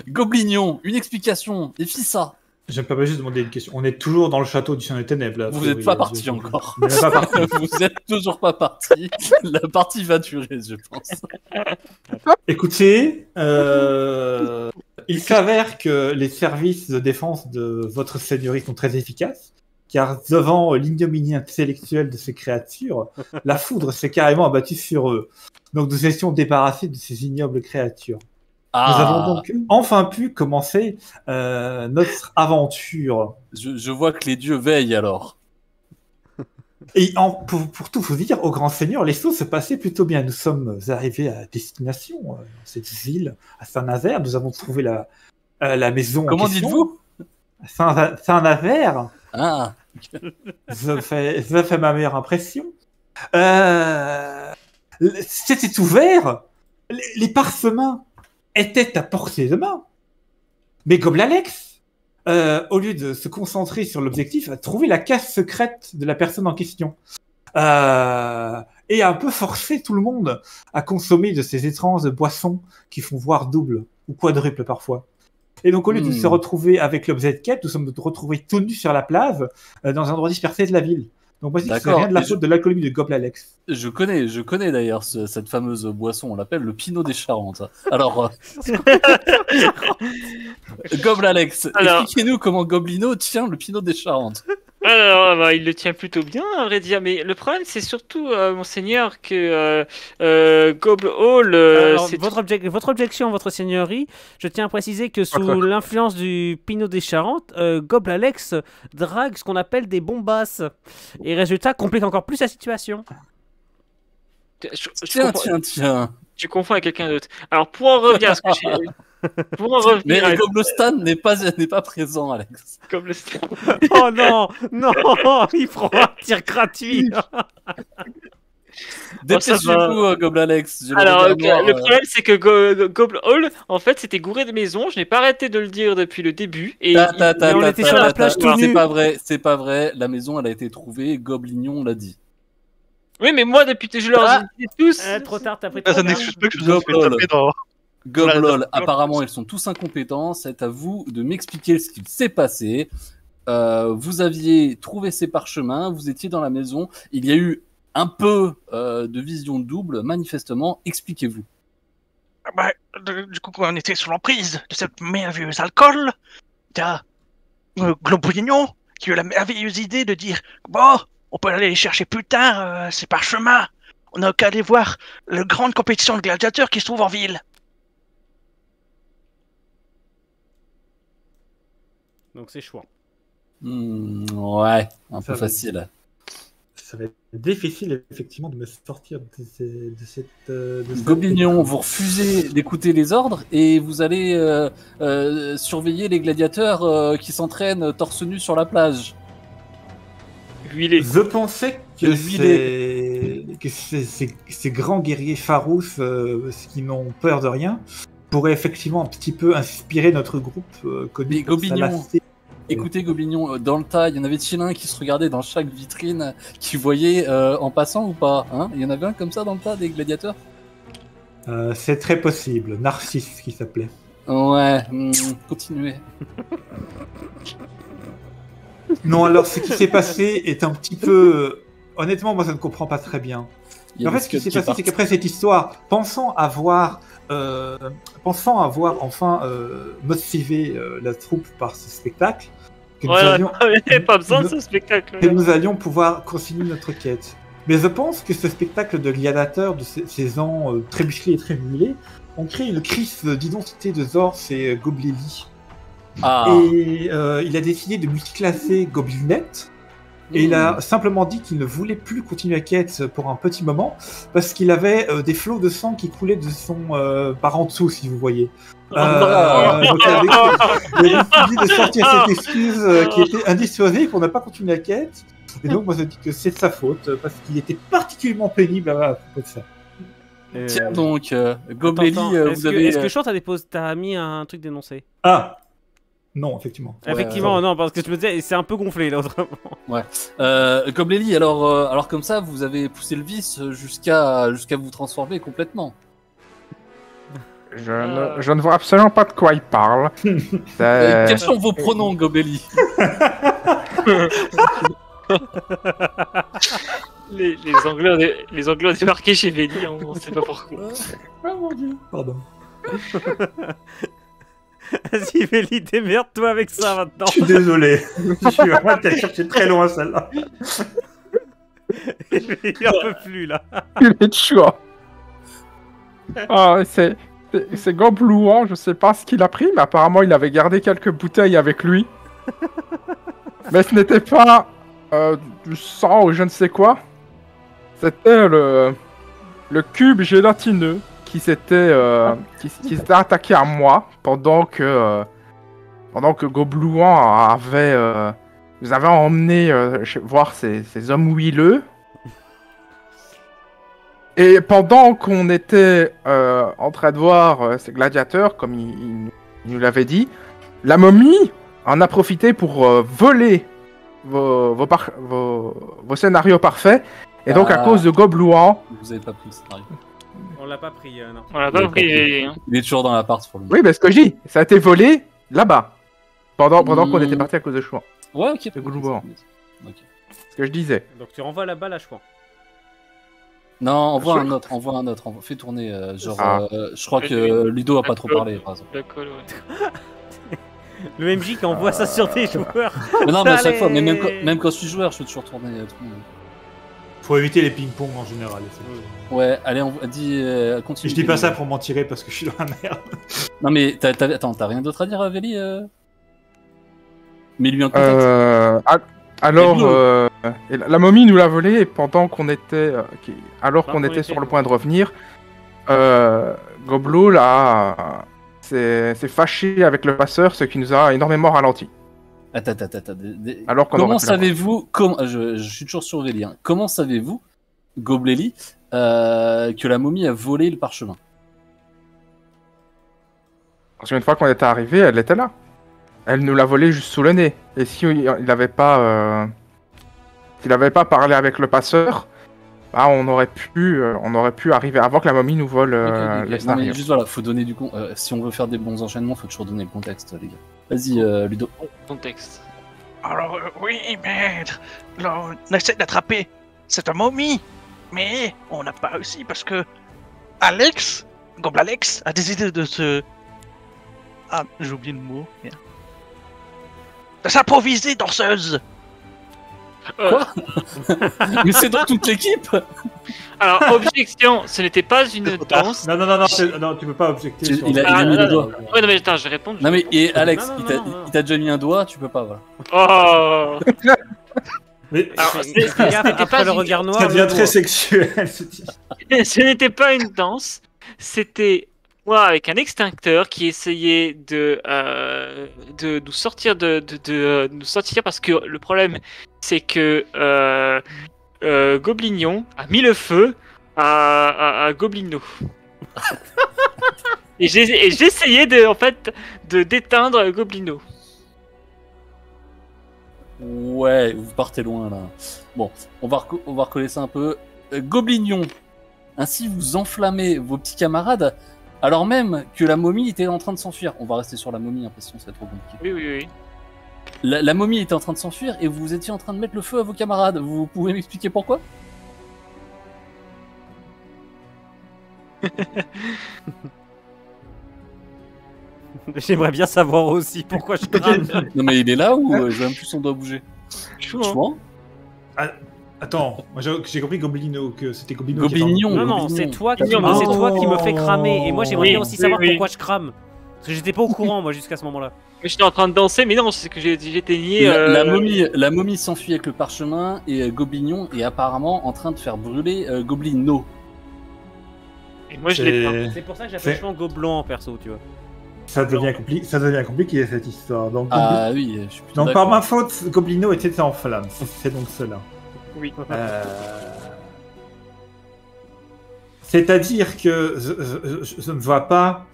Goblignon, une explication, et ça. Je me permets juste de demander une question. On est toujours dans le château du Chien des Ténèbres, là. Vous n'êtes pas parti encore. On n'est pas parti. Vous êtes toujours pas parti. La partie va durer, je pense. Écoutez, il s'avère que les services de défense de votre seigneurie sont très efficaces, car devant l'ignominie intellectuelle de ces créatures, la foudre s'est carrément abattue sur eux. Donc nous étions débarrassés de ces ignobles créatures. Nous avons donc enfin pu commencer notre aventure. Je vois que les dieux veillent alors. Et pour tout vous dire, au Grand Seigneur, les choses se passaient plutôt bien. Nous sommes arrivés à destination, dans cette île, à Saint-Nazaire. Nous avons trouvé la maison. Comment en question. dites-vous? Saint-Nazaire. Ah, Ça fait ma meilleure impression. C'était ouvert. Les parsemins étaient à portée de main. Mais Goblalex, au lieu de se concentrer sur l'objectif, a trouvé la case secrète de la personne en question. Et a un peu forcé tout le monde à consommer de ces étranges boissons qui font voir double ou quadruple parfois. Et donc, au lieu de se retrouver avec l'objet de quête, nous sommes retrouvés tenus sur la plage dans un endroit dispersé de la ville. Donc, moi, je dis que c'est D'accord. rien de la Et faute de l'alcoolémie de Goblalex. je connais d'ailleurs cette fameuse boisson, on l'appelle le Pinot des Charentes. Alors, Goblalex, Alors- expliquez-nous comment Goblino tient le Pinot des Charentes. Alors, bah, il le tient plutôt bien, à vrai dire. Mais le problème, c'est surtout, monseigneur, que Goble Hall, Alors, c'est votre objection, votre seigneurie, je tiens à préciser que sous l'influence du Pinot des Charentes, Goblalex drague ce qu'on appelle des bombasses. Et résultat, complique encore plus la situation. Tiens. Tu confonds avec quelqu'un d'autre. Alors, pour en revenir à ce que j'ai... Pour en Mais revenir à Goblestan n'est pas présent, Alex. Goble... Oh non, il prend un tir gratuit. Dépêchez-vous, Goblalex. J'ai le Alors, regard noir, le problème, c'est que Goble Hall, en fait, c'était gouré de maisons. Je n'ai pas arrêté de le dire depuis le début. Et mais on était sur la plage tout nu. C'est pas vrai. La maison, elle a été trouvée. Goblignon l'a dit. Oui, mais moi, depuis je leur ai dit tous. Trop tard, t'as pris Ça trop tard. n'excuse pas que je me suis fait Goblol. taper dans... Goblol, apparemment, ils sont tous incompétents. C'est à vous de m'expliquer ce qu'il s'est passé. Vous aviez trouvé ces parchemins. Vous étiez dans la maison. Il y a eu un peu de vision double, manifestement. Expliquez-vous. Bah, du coup, quand on était sous l'emprise de cette merveilleuse alcool, il y a Globoulignon qui a eu la merveilleuse idée de dire bon, on peut aller les chercher plus tard, ces parchemins. On n'a qu'à aller voir la grande compétition de gladiateurs qui se trouve en ville. Donc c'est choix. Ouais, un peu Ça va. facile. Ça va être difficile, effectivement, de me sortir de cette... Goblignon, vous refusez d'écouter les ordres et vous allez surveiller les gladiateurs qui s'entraînent torse nu sur la plage. Huilé. Je pensais que Huilé. ces grands guerriers farouches qui n'ont peur de rien pourraient effectivement un petit peu inspirer notre groupe connu Mais pour sa Goblignon. lasté. Écoutez, Gobignon, dans le tas, il y en avait-il un qui se regardait dans chaque vitrine, qui voyait en passant ou pas, hein? Il y en avait un comme ça dans le tas des gladiateurs? C'est très possible. Narcisse qui s'appelait. Ouais, continuez. Non, alors ce qui s'est passé est un petit peu... Honnêtement, moi, je ne comprends pas très bien. Il y a En fait, des ce qui scuds s'est passé, c'est partent. qu'après cette histoire, pensant avoir enfin motivé la troupe par ce spectacle, que nous Ouais, allions, on n'avait pas besoin de nous- ce spectacle. que nous allions pouvoir continuer notre quête. Mais je pense que ce spectacle de gladiateurs de ces ans très musclés et très muselés ont créé une crise d'identité de Zors et Gobleli. Ah, Et il a décidé de multiclasser Goblinette. Et il a simplement dit qu'il ne voulait plus continuer la quête pour un petit moment parce qu'il avait des flots de sang qui coulaient de son par en dessous, si vous voyez. Donc il a décidé de sortir cette excuse qui était indisposée et qu'on n'a pas continué la quête. Et donc moi je dis que c'est de sa faute parce qu'il était particulièrement pénible à propos de ça. Tiens donc, Gobelli, Attends, vous avez... Est-ce que Chant t'as mis un truc dénoncé? Ah non, effectivement. Ouais, Effectivement, non, parce que je me disais, c'est un peu gonflé là autrement. Gobelli, alors comme ça, vous avez poussé le vice jusqu'à vous transformer complètement. Je ne vois absolument pas de quoi il parle. Quels sont vos pronoms, Gobelli? Les Anglais ont débarqué chez Véli, on sait pas pourquoi. Ah mon dieu, pardon. Vas-y, Véli, démerde-toi avec ça maintenant. Je suis désolé. Je suis vraiment allé chercher très loin celle-là. Il en peut plus là. Il est de choix. Ah, c'est Goblouan, je sais pas ce qu'il a pris, mais apparemment il avait gardé quelques bouteilles avec lui. Mais ce n'était pas du sang ou je ne sais quoi. C'était le cube gélatineux qui s'était attaqué à moi pendant que Goblouan nous avait emmené voir ces hommes huileux. Et pendant qu'on était en train de voir ces gladiateurs, comme il nous l'avait dit, la momie en a profité pour voler vos scénarios parfaits. Et donc, à cause de Goblouan... Vous avez pas pris le scénario. On l'a pas pris, non. On l'a pas pris Véli. Hein. Il est toujours dans l'appart pour le moment. Oui, mais ce que je dis, ça a été volé là-bas. Pendant qu'on était parti à cause de Chouan. Ouais, ok. De Goblouan. Ok. Ce que je disais. Donc tu renvoies la balle à Chouan. Non, envoie Sûr. un autre. Fais tourner. Ah. Je crois que Ludo a pas trop parlé, par exemple. D'accord, ouais. Le MJ qui envoie ça sur des joueurs. Mais non, mais à chaque Allez. fois, mais même quand je suis joueur, je fais toujours tourner tout le monde. Faut éviter les ping-pong en général. Ouais, allez, dis, Et continue. je dis pas ça pour m'en tirer parce que je suis dans la merde. Non, mais t'as rien d'autre à dire, Véli Mets-lui un contact. Alors, et la momie nous l'a volé pendant qu'on était, alors qu'on était sur le point de revenir. Goblo là s'est fâché avec le passeur, ce qui nous a énormément ralenti. Attends. Alors qu'on Comment aurait pu l'avoir. savez-vous, je suis toujours sur Véli, hein. Comment savez-vous, Gobelli, que la momie a volé le parchemin? Parce qu'une fois qu'on était arrivé, elle était là. Elle nous l'a volé juste sous le nez. Et si il n'avait pas, s'il n'avait pas parlé avec le passeur, bah, on aurait pu arriver avant que la momie nous vole Ok. les Non, mais scénarios. juste voilà, faut donner du si on veut faire des bons enchaînements, faut toujours donner le contexte, les gars. Vas-y, Ludo. Contexte. Alors, oui, maître. Là, on essaie d'attraper cette momie. Mais on n'a pas réussi parce que Alex, Goblalex, a décidé de se... Ah, j'ai oublié le mot. Merde. De s'improviser danseuse. Mais c'est dans toute l'équipe. Alors, objection, ce n'était pas une danse. Non, tu peux pas objecter. Il a mis le doigt. Ouais, non, mais attends, je réponds. Non mais et Alex, Non, il t'a déjà mis un doigt, tu peux pas, voilà. Oh. Mais Alors, Fais gaffe, c'était après pas le une- regard noir. ça devient le très doigt. sexuel. Ce n'était pas une danse, c'était moi avec un extincteur qui essayait de nous sortir nous sortir parce que le problème c'est que Goblignon a mis le feu à Goblino. et j'essayais de d'éteindre Goblino. Ouais, vous partez loin là. Bon, on va recoller ça un peu. Goblignon, ainsi vous enflammez vos petits camarades, alors même que la momie était en train de s'enfuir. On va rester sur la momie, parce que sinon ça va être trop compliqué. Oui. La momie était en train de s'enfuir et vous étiez en train de mettre le feu à vos camarades. Vous pouvez m'expliquer pourquoi? J'aimerais bien savoir aussi pourquoi je crame. Non mais il est là ou j'ai même plus son doigt bouger? Franchement. Attends, moi j'ai compris Goblino, que c'était Goblino. Goblignon. Non, c'est toi qui me fais cramer. Et moi, j'aimerais bien aussi savoir pourquoi je crame. Parce que j'étais pas au courant, moi, jusqu'à ce moment-là. Mais j'étais en train de danser, mais non, c'est que j'étais nié. La momie s'enfuit avec le parchemin et Goblignon est apparemment en train de faire brûler Goblino. Et moi, je l'ai pas. C'est pour ça que j'appelle vachement Gobelin en perso, tu vois. Ça devient compliqué cette histoire. Donc, Ah oui, je suis plutôt donc par ma faute, Goblino était en flamme. C'est donc cela. Oui. C'est-à-dire que je ne vois pas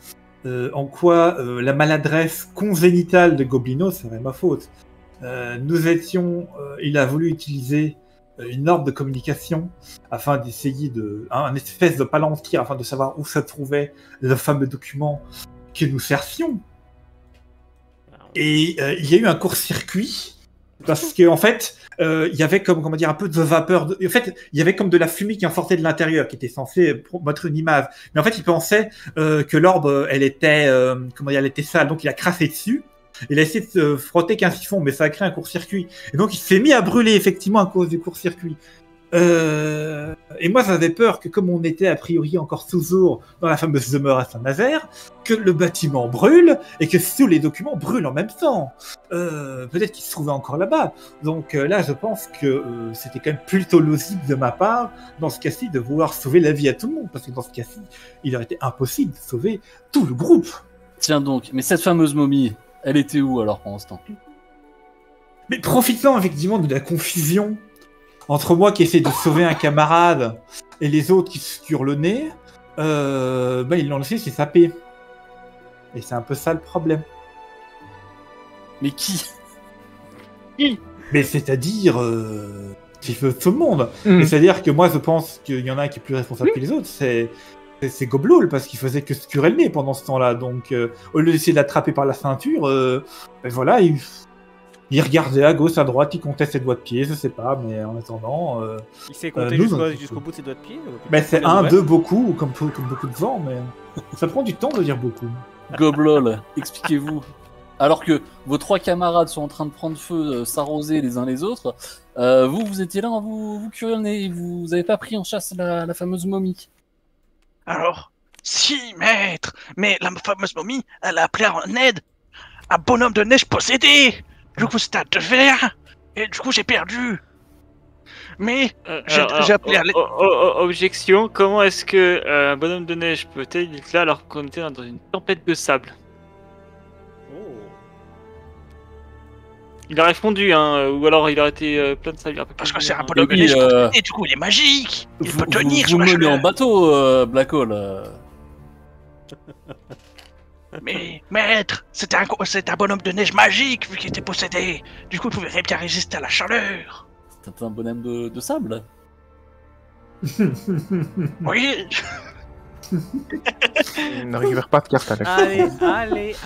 en quoi la maladresse congénitale de Goblino serait ma faute. Il a voulu utiliser une orbe de communication afin d'essayer un espèce de palantir afin de savoir où se trouvait le fameux document que nous cherchions. Et il y a eu un court-circuit parce que en fait, il y avait comme un peu de vapeur. En fait, il y avait comme de la fumée qui en sortait de l'intérieur, qui était censée montrer une image. Mais en fait, il pensait que l'orbe, elle était sale, donc il a crassé dessus. Il a essayé de se frotter qu'un siphon, mais ça a créé un court-circuit. Et donc, il s'est mis à brûler effectivement à cause du court-circuit. Et moi, j'avais peur que, comme on était a priori encore toujours dans la fameuse demeure à Saint-Nazaire, que le bâtiment brûle et que tous les documents brûlent en même temps. Peut-être qu'ils se trouvaient encore là-bas. Donc là, je pense que c'était quand même plutôt logique de ma part, dans ce cas-ci, de vouloir sauver la vie à tout le monde. Parce que dans ce cas-ci, il aurait été impossible de sauver tout le groupe. Tiens donc, mais cette fameuse momie, elle était où alors pendant ce temps? Mais profitant effectivement de la confusion entre moi qui essaie de sauver un camarade et les autres qui se curent le nez, ils l'ont laissé s'échapper. Et c'est un peu ça le problème. Mais qui? Mais c'est-à-dire... qui veut tout le monde. Mais c'est-à-dire que moi je pense qu'il y en a un qui est plus responsable que les autres, c'est Gobloul, parce qu'il faisait que se curer le nez pendant ce temps-là. Donc au lieu d'essayer de l'attraper par la ceinture, voilà, il regardait à gauche, à droite, il comptait ses doigts de pied, je sais pas, mais en attendant... il s'est compté jusqu'au bout de ses doigts de pied c'est un, deux, beaucoup, comme beaucoup de gens, mais ça prend du temps de dire beaucoup. Goblol, expliquez-vous. Alors que vos trois camarades sont en train de prendre feu, s'arroser les uns les autres, vous étiez là, vous curiez le nez, vous avez pas pris en chasse la fameuse momie. Alors, si, maître, mais la fameuse momie, elle a appelé en aide un bonhomme de neige possédé. Du coup, c'était à devoir, et du coup, j'ai perdu. Mais j'ai appelé à l'aide. Objection, comment est-ce que un bonhomme de neige peut-être être là alors qu'on était dans une tempête de sable? Il a répondu, ou alors il aurait été plein de sable. Parce que c'est un bonhomme de neige possédé, du coup, il est magique. Il peut tenir sur la chaleur. Vous menez en bateau, Black Hole. Mais, maître, c'était un bonhomme de neige magique, vu qu'il était possédé. Du coup, il pouvait bien résister à la chaleur. C'était un bonhomme de sable. Oui. Il ne récupère pas de carte avec. Allez.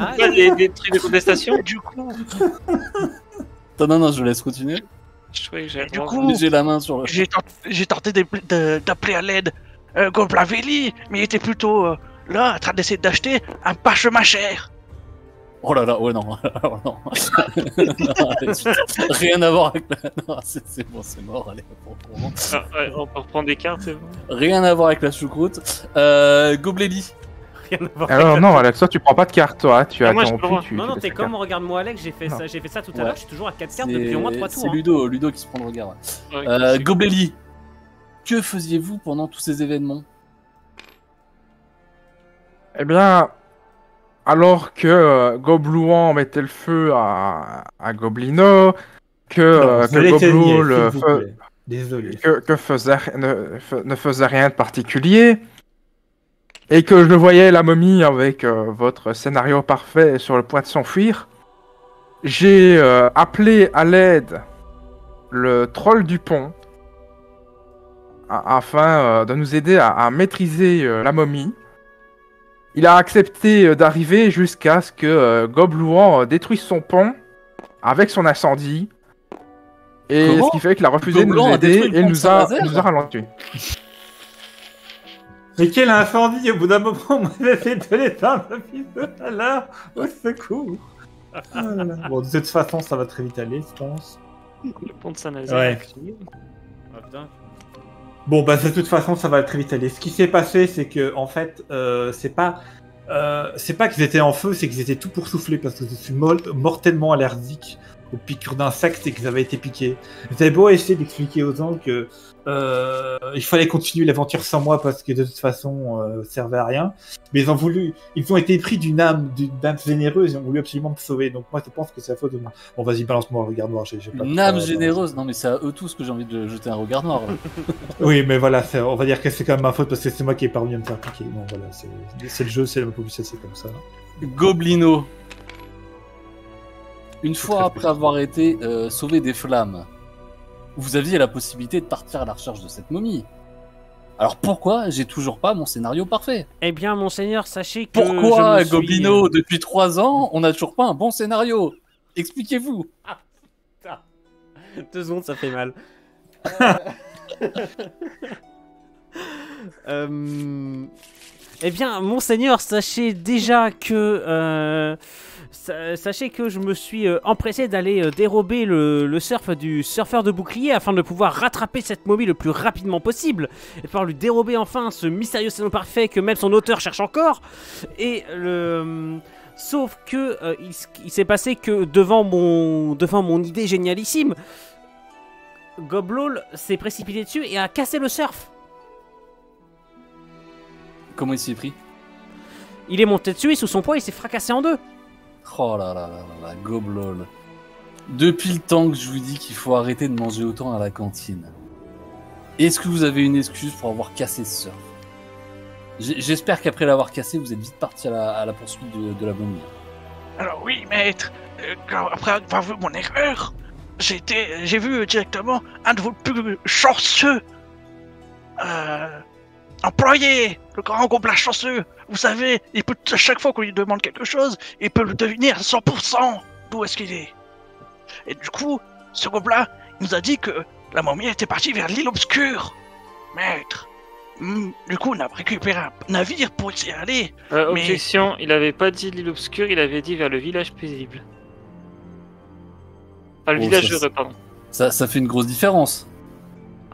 Des trucs de contestation. Du coup... Non, je laisse continuer. Du coup, j'ai la main sur le... J'ai tenté d'appeler à l'aide Goblavelli, mais il était plutôt... là, en train d'essayer d'acheter un parchemin cher. Oh là là, ouais, non. Non, rien à voir avec la... Non, c'est bon, c'est mort, allez, on peut reprendre des cartes, c'est bon. Rien à voir avec la choucroute. Gobléli. Rien à voir Alors non, Alex, toi tu prends pas de carte, toi, tu as moi, interrompu. Non, t'es comme, regarde-moi Alex, j'ai fait ça tout à l'heure, je suis toujours à 4 cartes depuis au moins 3 tours. C'est Ludo qui se prend le regard. Ouais. Gobléli, que faisiez-vous pendant tous ces événements? Eh bien, alors que Goblouan mettait le feu à Goblino, que Gobloul ne faisait rien de particulier, et que je voyais la momie avec votre scénario parfait sur le point de s'enfuir, j'ai appelé à l'aide le troll du pont afin de nous aider à maîtriser la momie. Il a accepté d'arriver jusqu'à ce que Goblouan détruise son pont avec son incendie. Et Comment ce qui fait qu'il a refusé de Goblouan nous a détruit aider le et pont il de Saint-Nazaire nous a ralentis. Mais quel incendie! Au bout d'un moment, on m'avait fait de l'éteindre depuis tout à l'heure. Au secours! Ah là là. Bon, de toute façon, ça va très vite aller, je pense. Le pont de Saint-Nazaire. Ouais. Ah, putain. Bon, bah, de toute façon, ça va très vite aller. Ce qui s'est passé, c'est que, en fait, c'est pas qu'ils étaient en feu, c'est qu'ils étaient tout poursouflés parce que je suis mortellement allergique aux piqûres d'insectes et qu'ils avaient été piqués. J'avais beau essayer d'expliquer aux gens que il fallait continuer l'aventure sans moi parce que de toute façon, ça servait à rien. Mais ils ont été pris d'une âme généreuse et ont voulu absolument me sauver. Donc moi, je pense que c'est la faute de moi. Bon, vas-y, balance-moi un regard noir. J'ai pas Une âme généreuse. Non, mais c'est à eux tous que j'ai envie de jeter un regard noir. Là. Oui, mais voilà, on va dire que c'est quand même ma faute parce que c'est moi qui ai parvenu à me faire piquer. Bon, voilà, c'est le jeu, c'est la population, c'est comme ça. Goblino. Une fois après avoir été sauvé des flammes, vous aviez la possibilité de partir à la recherche de cette momie. Alors pourquoi j'ai toujours pas mon scénario parfait? Eh bien, monseigneur, sachez que. Pourquoi, je me suis- Goblino, depuis 3 ans, on n'a toujours pas un bon scénario? Expliquez-vous. 2 secondes, ça fait mal. Eh bien, monseigneur, sachez déjà que sachez que je me suis empressé d'aller dérober le surf du surfeur de bouclier afin de pouvoir rattraper cette momie le plus rapidement possible et pouvoir lui dérober enfin ce mystérieux scénario parfait que même son auteur cherche encore. Et sauf que il s'est passé que devant mon idée génialissime, Goblol s'est précipité dessus et a cassé le surf. Comment il s'y est pris? Il est monté dessus et sous son poids il s'est fracassé en deux. Oh là là là là, Goblol. Depuis le temps que je vous dis qu'il faut arrêter de manger autant à la cantine. Est-ce que vous avez une excuse pour avoir cassé ce surf? J'espère qu'après l'avoir cassé, vous êtes vite parti à la poursuite de la momie. Alors oui, maître, après avoir vu mon erreur, j'ai vu directement un de vos plus chanceux employés, le grand gobelin chanceux. Vous savez, il peut, à chaque fois qu'on lui demande quelque chose, il peut le deviner à 100% d'où est-ce qu'il est. Et du coup, ce gobelin nous a dit que la momie était partie vers l'île obscure, maître. Du coup, on a récupéré un navire pour y aller. Objection, il avait pas dit l'île obscure, il avait dit vers le village paisible. Enfin, le village heureux, pardon. Ça fait une grosse différence.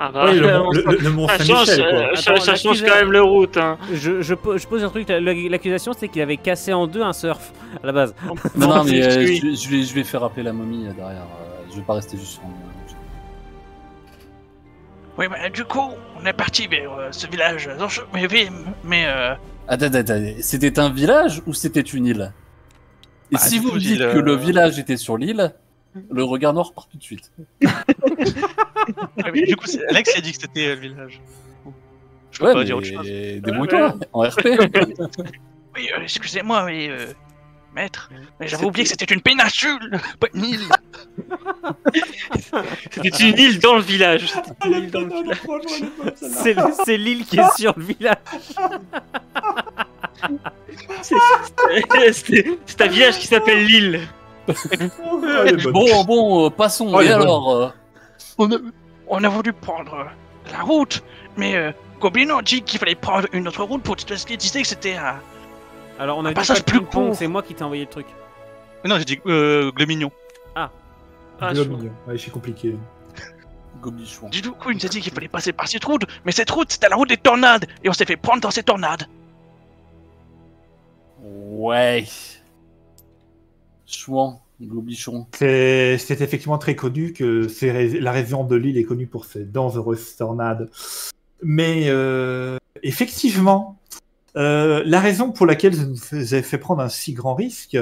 Ah bah, Oui, le Mont Saint-Michel, quoi. Ça change quand même le route. Hein. Je pose un truc, l'accusation c'est qu'il avait cassé en deux un surf à la base. Non, mais je vais faire appeler la momie derrière. Je vais pas rester juste sur Oui, mais du coup, on est parti vers ce village. Mais Attends, c'était un village ou c'était une île? Et Bah, si vous me ville, dites que le village était sur l'île, le regard noir part tout de suite. Du coup, Alex a dit que c'était le village. Je peux Ouais, pas mais dire autre chose. débrouille-toi, en RP. oui, excusez-moi, mais maître, mais j'avais oublié que c'était une péninsule, pas une île. C'était une île dans le village. C'est l'île qui est sur le village. C'est un village qui s'appelle l'île. Bon, passons. Oh, et les bonnes. alors On a voulu prendre la route, mais Goblino dit qu'il fallait prendre une autre route parce qu'il disait que c'était un... Alors on a Un dit passage pas de plus ping-pong, court. c'est moi qui t'ai envoyé le truc. Non, j'ai dit Glomignon. Ah, Ouais, je- c'est compliqué. Goblichon. Du coup, il nous a dit qu'il fallait passer par cette route, mais cette route, c'était la route des tornades, et on s'est fait prendre dans ces tornades. Ouais. Chouan, Goblichon. C'est effectivement très connu que la région de l'île est connue pour ses dangereuses tornades. Mais effectivement, la raison pour laquelle je vous ai fait prendre un si grand risque,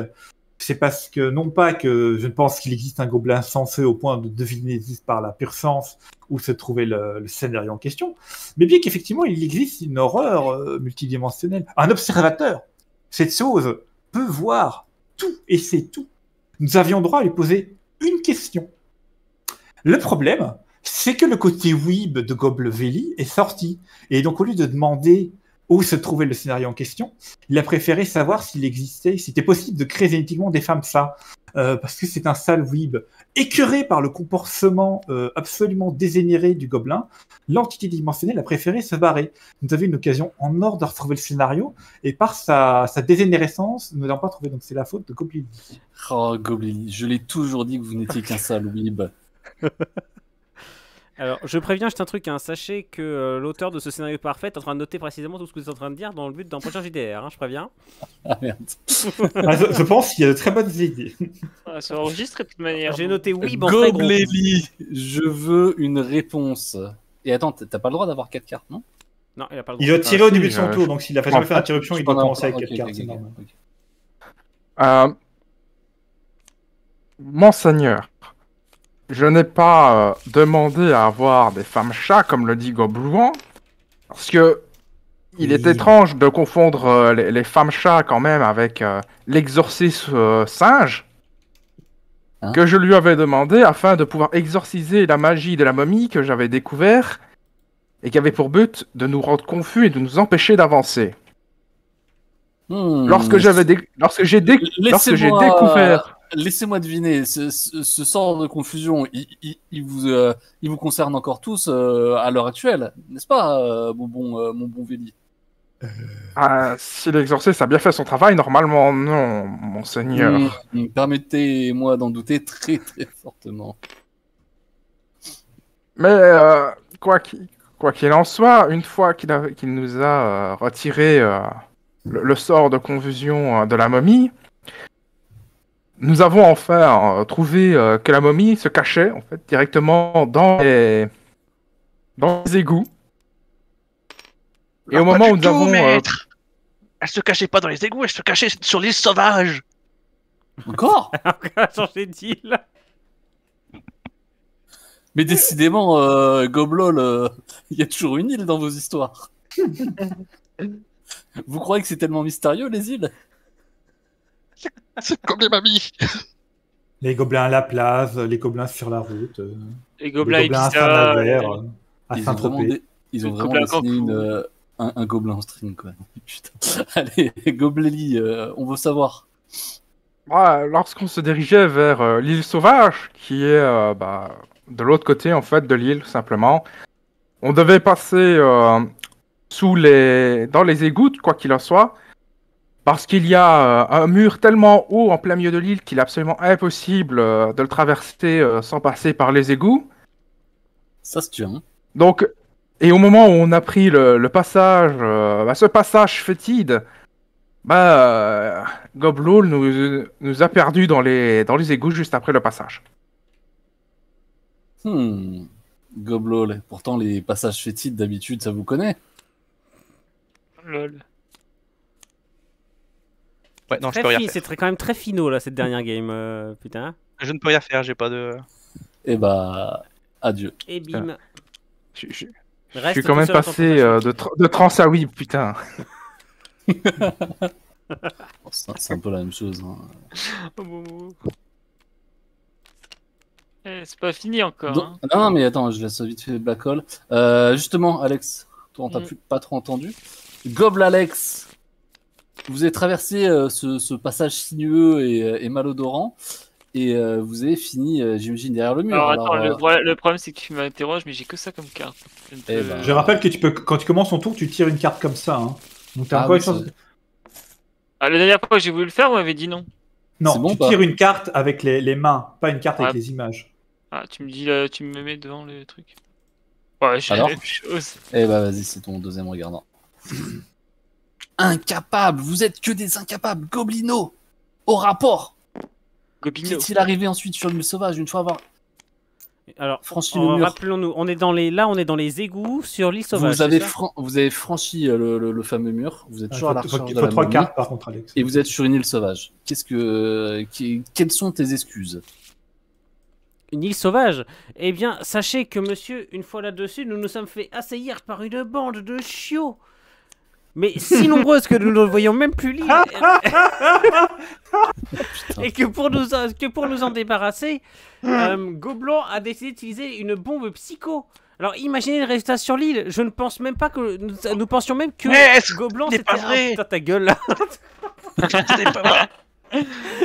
c'est parce que, non pas que je ne pense qu'il existe un gobelin sensé au point de deviner par la pure sens où se trouvait le scénario en question, mais bien qu'effectivement il existe une horreur multidimensionnelle. Un observateur, cette chose, peut voir tout et c'est tout. Nous avions droit à lui poser une question. Le problème, c'est que le côté weeb de Goblevelly est sorti. Et donc, au lieu de demander où se trouvait le scénario en question, il a préféré savoir s'il existait, s'il était possible de créer génétiquement des femmes ça. Parce que c'est un sale weeb. Écœuré par le comportement absolument dégénéré du gobelin, l'entité dimensionnelle a préféré se barrer. Nous avions une occasion en or de retrouver le scénario, et par sa dégénérescence, nous ne l'avons pas trouvé. Donc c'est la faute de Goblin. Oh, Goblin, je l'ai toujours dit que vous n'étiez qu'un sale weeb. Alors, je préviens juste un truc, hein. Sachez que l'auteur de ce scénario parfait est en train de noter précisément tout ce que vous êtes en train de dire dans le but d'un prochain JDR, hein, je préviens. Ah merde. Je pense qu'il y a de très bonnes idées. Ça enregistre de toute manière. J'ai noté oui, en très gros. Gobléli, je veux une réponse. Et attends, t'as pas le droit d'avoir 4 cartes, non? Non, il a pas le Il droit. doit tirer au début de son tour, donc s'il a jamais fait en interruption, il doit commencer avec 4 cartes, c'est normal. Monseigneur, je n'ai pas demandé à avoir des femmes chats, comme le dit Goblouan, parce que il est Oui. étrange de confondre les femmes chats quand même avec l'exorcisme singe, Hein? que je lui avais demandé afin de pouvoir exorciser la magie de la momie que j'avais découvert et qui avait pour but de nous rendre confus et de nous empêcher d'avancer. Lorsque j'ai découvert... Laissez-moi deviner, ce sort de confusion, il vous concerne encore tous à l'heure actuelle, n'est-ce pas, mon bon Véli? si l'exorciste a bien fait son travail, normalement non, monseigneur. Permettez-moi d'en douter très très fortement. Mais quoi qu'il en soit, une fois qu'il nous a retiré le sort de confusion de la momie, nous avons enfin trouvé que la momie se cachait en fait directement dans les égouts. Et au moment où nous avons... maître. Elle se cachait pas dans les égouts, elle se cachait sur l'île sauvage. Encore? On a changé d'île. Mais décidément, Goblol, il y a toujours une île dans vos histoires. Vous croyez que c'est tellement mystérieux, les îles? C'est comme les mamies. Les gobelins à la plage, les gobelins sur la route, Les gobelins les gobelins à Ibiza. Saint-Nazaire, à Ils ont vraiment, Saint-Tropez. ils ont Le vraiment gobelin dessiné Cancun. un gobelin en string, quoi. Putain. Allez, Gobléli, on veut savoir. Lorsqu'on se dirigeait vers l'île sauvage, qui est de l'autre côté en fait de l'île, simplement, on devait passer dans les égouts, quoi qu'il en soit, parce qu'il y a un mur tellement haut en plein milieu de l'île qu'il est absolument impossible de le traverser sans passer par les égouts. Ça se tient. Donc, et au moment où on a pris le passage, ce passage fétide, Goblol nous a perdus dans les égouts juste après le passage. Goblol, pourtant les passages fétides d'habitude, ça vous connaît? Lol. Ouais, non, je peux rien faire. C'est quand même très finaux là cette dernière game, putain. Je ne peux rien faire, j'ai pas de. Eh bah, adieu. Et bim. Je suis Reste quand tout même seul dans ton passé passage. de trans à weeb, putain. C'est un peu la même chose. Hein. C'est pas fini encore. Donc- Hein. non, mais attends, je laisse vite fait Black Hole. Justement, Alex, toi, on t'a pas trop entendu. Goble Alex, vous avez traversé ce passage sinueux et malodorant, et vous avez fini, j'imagine, derrière le mur. Alors Alors, attends, le problème c'est que tu m'interroges, mais j'ai que ça comme carte. Je ne Eh peux- ben, Je rappelle que quand tu commences ton tour, tu tires une carte comme ça. Hein. Donc t'as Ah encore oui, une chance. Ah, la dernière fois que j'ai voulu le faire, on m'avait dit non. Non, C'est bon, tu pas tires une carte avec les mains, pas une carte avec Ouais. les images. Ah, tu me dis, tu me mets devant le truc. Ouais, j'ai la Alors même chose. Eh bah, vas-y, c'est ton deuxième regardant. Incapable, vous êtes que des incapables, Goblino. Au rapport. Gobino. Qu'est-il arrivé ensuite sur l'île sauvage une fois avoir Alors, franchi le mur? rappelons-nous, on est dans les égouts sur l'île sauvage. Vous avez, c'est ça vous avez franchi le fameux mur, vous êtes toujours à la recherche Il de faut la 3 momie, cartes par contre, Alex. et vous êtes sur une île sauvage. Quelles sont tes excuses? Une île sauvage. Eh bien, sachez que monsieur, une fois là-dessus, nous nous sommes fait assaillir par une bande de chiots. mais si nombreuses que nous ne voyons même plus lire. Et que pour nous en débarrasser, Gobelin a décidé d'utiliser une bombe psycho. Alors imaginez le résultat sur l'île. Je ne pense même pas que nous pensions même que Mais Gobelin n'est c'était pas vrai. putain, ta gueule là. Ce n'est pas vrai.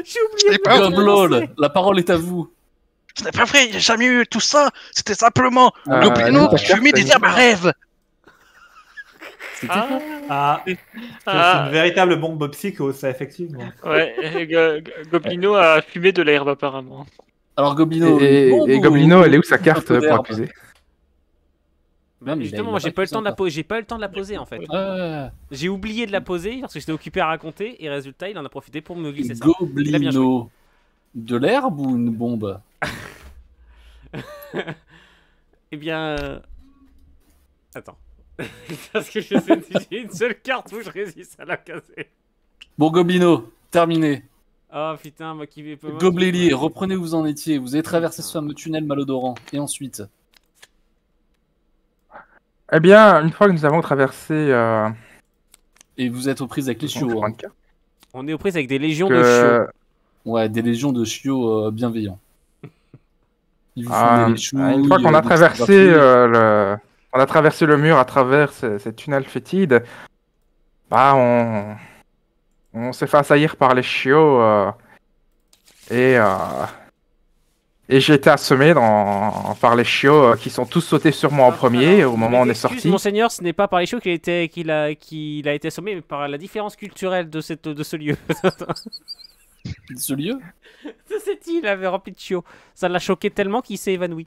J'ai oublié. pas de Gobelin, prononcer. la parole est à vous. Ce n'est pas vrai, il n'y a jamais eu tout ça. C'était simplement Euh, Goblino ta qui carte, fumait des c'est- herbes à rêve. Ah, Ah, c'est ah, une véritable bombe psycho, ça, effectivement. ouais, Goblino a fumé de l'herbe apparemment. Alors Goblino. Et bon, Goblino, ou- elle est où sa un carte peu pour d'herbe. accuser? Ouais, mais Justement, il a moi j'ai pas eu le accusé temps de la encore. poser. J'ai pas eu le temps de la poser en fait. Ouais. J'ai oublié de la poser parce que j'étais occupé à raconter et résultat il en a profité pour me glisser ça. Il a bien joué. Goblino. De l'herbe ou une bombe? Eh bien, attends. Parce que j'ai une seule carte où je résiste à la caser. Bon, Goblino, terminé. Oh putain, moi qui vais pas. Goblélier, reprenez où vous en étiez. Vous avez traversé ce fameux tunnel malodorant. Et ensuite? Eh bien, une fois que nous avons traversé Et vous êtes aux prises avec les chiots. Hein. On est aux prises avec des légions de chiots. Ouais, des légions de chiots bienveillants. Ils vous font Ah, des chouilles, une fois qu'on a des traversé petits on a traversé le mur à travers ces tunnels fétides, bah on s'est fait assaillir par les chiots et j'ai été assommé par les chiots qui sont tous sautés sur moi en premier au moment où on est sorti. Monseigneur, ce n'est pas par les chiots qu'il a été assommé, mais par la différence culturelle de ce lieu. Ce lieu? De cette île avait rempli de chiots. Ça l'a choqué tellement qu'il s'est évanoui.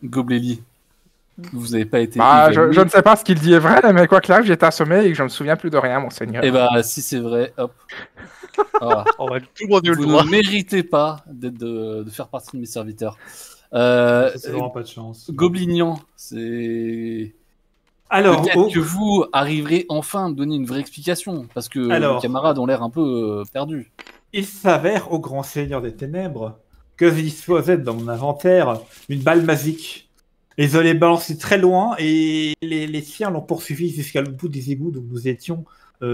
Gobléli. Vous avez pas été. Bah, évanoui. je ne sais pas ce qu'il dit est vrai, mais quoi que là, j'ai été assommé et que je me souviens plus de rien, monseigneur. Eh bah, si c'est vrai, hop. Voilà. On va tout le monde Vous le droit. ne méritez pas de faire partie de mes serviteurs. C'est vraiment pas de chance. Goblignan, c'est. Alors, Peut-être que vous arriverez enfin à me donner une vraie explication, parce que Alors. mes camarades ont l'air un peu perdus. il s'avère au grand seigneur des ténèbres que je disposais dans mon inventaire une balle magique. Ils ont les balancé très loin et les siens l'ont poursuivi jusqu'à le bout des égouts, donc nous étions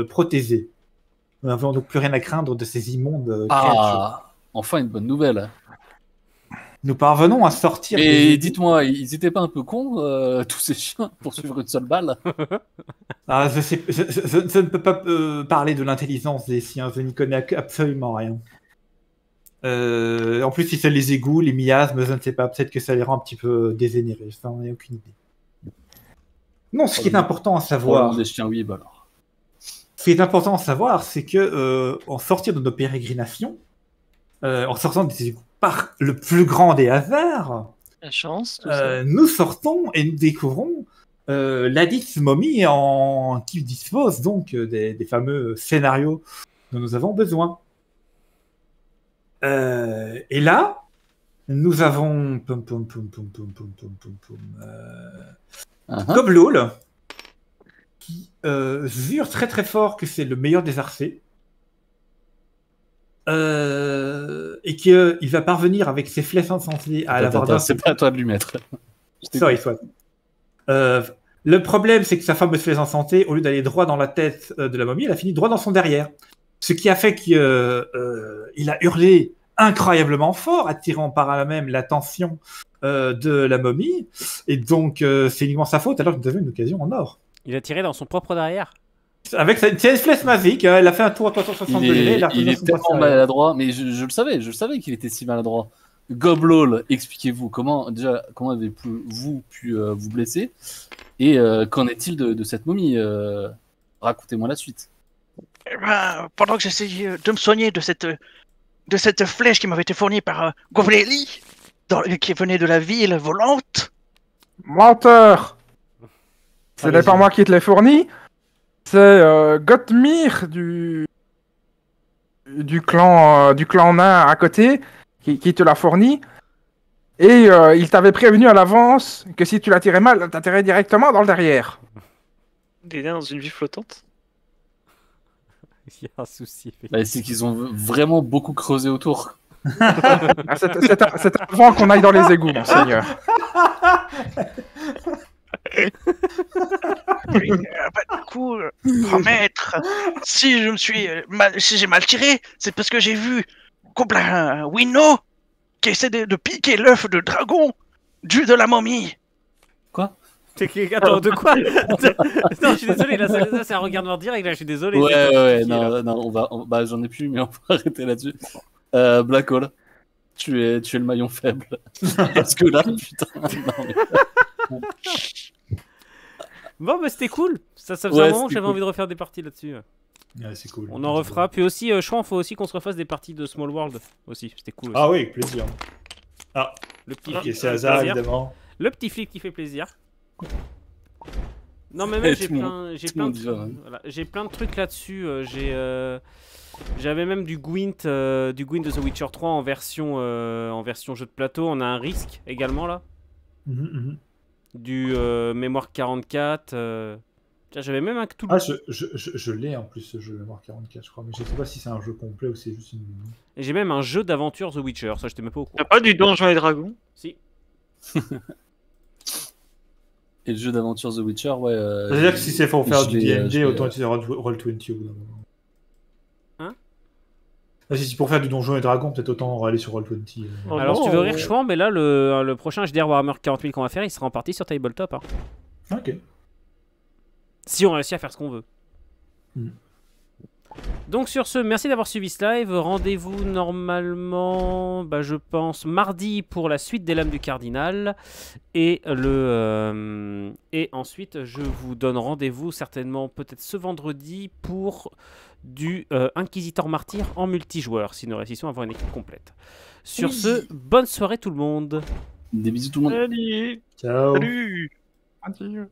protégés. Nous n'avons donc plus rien à craindre de ces immondes créatures. Ah, enfin une bonne nouvelle. Nous parvenons à sortir des Et égouts. dites-moi, ils étaient pas un peu cons, tous ces chiens, pour suivre une seule balle? Ah, je ne peux pas parler de l'intelligence des siens, je n'y connais absolument rien. En plus, si c'est les égouts, les miasmes, je ne sais pas, peut-être que ça les rend un petit peu désénérés, je n'en ai aucune idée. Non, ce qui est important à savoir, Des chiens weeb alors. ce qui est important à savoir, c'est que en sortir de nos pérégrinations, en sortant des égouts par le plus grand des hasards, La chance, tout ça. nous sortons et nous découvrons ladite momie qui dispose donc des fameux scénarios dont nous avons besoin. Et là, nous avons Goblol qui jure très très fort que c'est le meilleur des arcés. Et qu'il va parvenir avec ses flèches insensées à l'avoir d'un C'est pas à toi de lui mettre. Sorry, soit. Le problème, c'est que sa fameuse flèche enchantée, au lieu d'aller droit dans la tête de la momie, elle a fini droit dans son derrière. Ce qui a fait qu'il a hurlé incroyablement fort, attirant par là même l'attention de la momie. Et donc, c'est uniquement sa faute, alors que nous avions une occasion en or. Il a tiré dans son propre derrière. Avec sa une flèche magique, elle a fait un tour à 360 degrés. Il est tellement maladroit, mais je le savais qu'il était si maladroit. Goblol, expliquez-vous, comment avez-vous pu vous blesser? Et qu'en est-il de cette momie? Racontez-moi la suite. Eh ben, pendant que j'essayais de me soigner de cette flèche qui m'avait été fournie par Govleli, qui venait de la ville volante. Menteur! Ce Allez-y. n'est pas moi qui te l'ai fourni, c'est Gotmir du clan nain à côté qui te l'a fourni. Et il t'avait prévenu à l'avance que si tu la tirais mal, elle t'attirait directement dans le derrière. Des nains dans une vie flottante. Il y a un souci. Bah, c'est qu'ils ont vraiment beaucoup creusé autour. C'est avant qu'on aille dans les égouts, monseigneur. Oui, bah, du coup, grand maître, si je me suis si j'ai mal tiré, c'est parce que j'ai vu un Winno qui essaie de piquer l'œuf de dragon du de la momie. Attends, de quoi? Non, je suis désolé, là, c'est un regardement direct, là, je suis désolé. Ouais, non, bah, j'en ai plus, mais on va arrêter là-dessus. Black Hole, tu es le maillon faible. Parce que là, putain, non, mais... Bon, bah, c'était cool. Ça faisait Ouais, un moment que c'était j'avais cool. envie de refaire des parties là-dessus. Ouais, c'est cool. On en refera. Puis aussi, je crois qu'il faut aussi qu'on se refasse des parties de Small World aussi. C'était cool aussi. Ah oui, avec plaisir. Ah, Le petit ok, flic c'est qui fait hasard, plaisir. évidemment. Le petit flic qui fait plaisir. Non, mais même, Tout le monde dit ça, ouais. voilà, j'ai plein de trucs là-dessus. J'avais même du Gwent de The Witcher 3 en version jeu de plateau. On a un risque également là. Du Mémoire 44. Tiens, j'avais même un Cthulhu. Ah, je l'ai en plus, ce jeu Mémoire 44, je crois, mais je sais pas si c'est un jeu complet ou c'est juste une. Et j'ai même un jeu d'aventure The Witcher. Ça, j'étais même pas au courant. T'as pas du Donjons et Dragons? Si. Et le jeu d'aventure The Witcher, ouais. C'est-à-dire que si c'est pour faire je du l'ai, D&D, je l'ai, autant utiliser Roll20 au bout d'un moment. Hein? Ah, si c'est pour faire du Donjon et Dragon, peut-être autant aller sur Roll20. Oh Alors, si tu veux non. rire chouan, mais là, le prochain HDR Warhammer 40 000 qu'on va faire, il sera en partie sur Tabletop. Hein. Ok. Si on réussit à faire ce qu'on veut. Mm. Donc sur ce, merci d'avoir suivi ce live. Rendez-vous normalement, je pense, mardi pour la suite des Lames du Cardinal. Et, et ensuite, je vous donne rendez-vous certainement peut-être ce vendredi pour du Inquisitor Martyr en multijoueur, si nous réussissons à avoir une équipe complète. Sur ce, bonne soirée tout le monde. Des bisous tout le monde. Salut. Ciao. Salut. Adieu.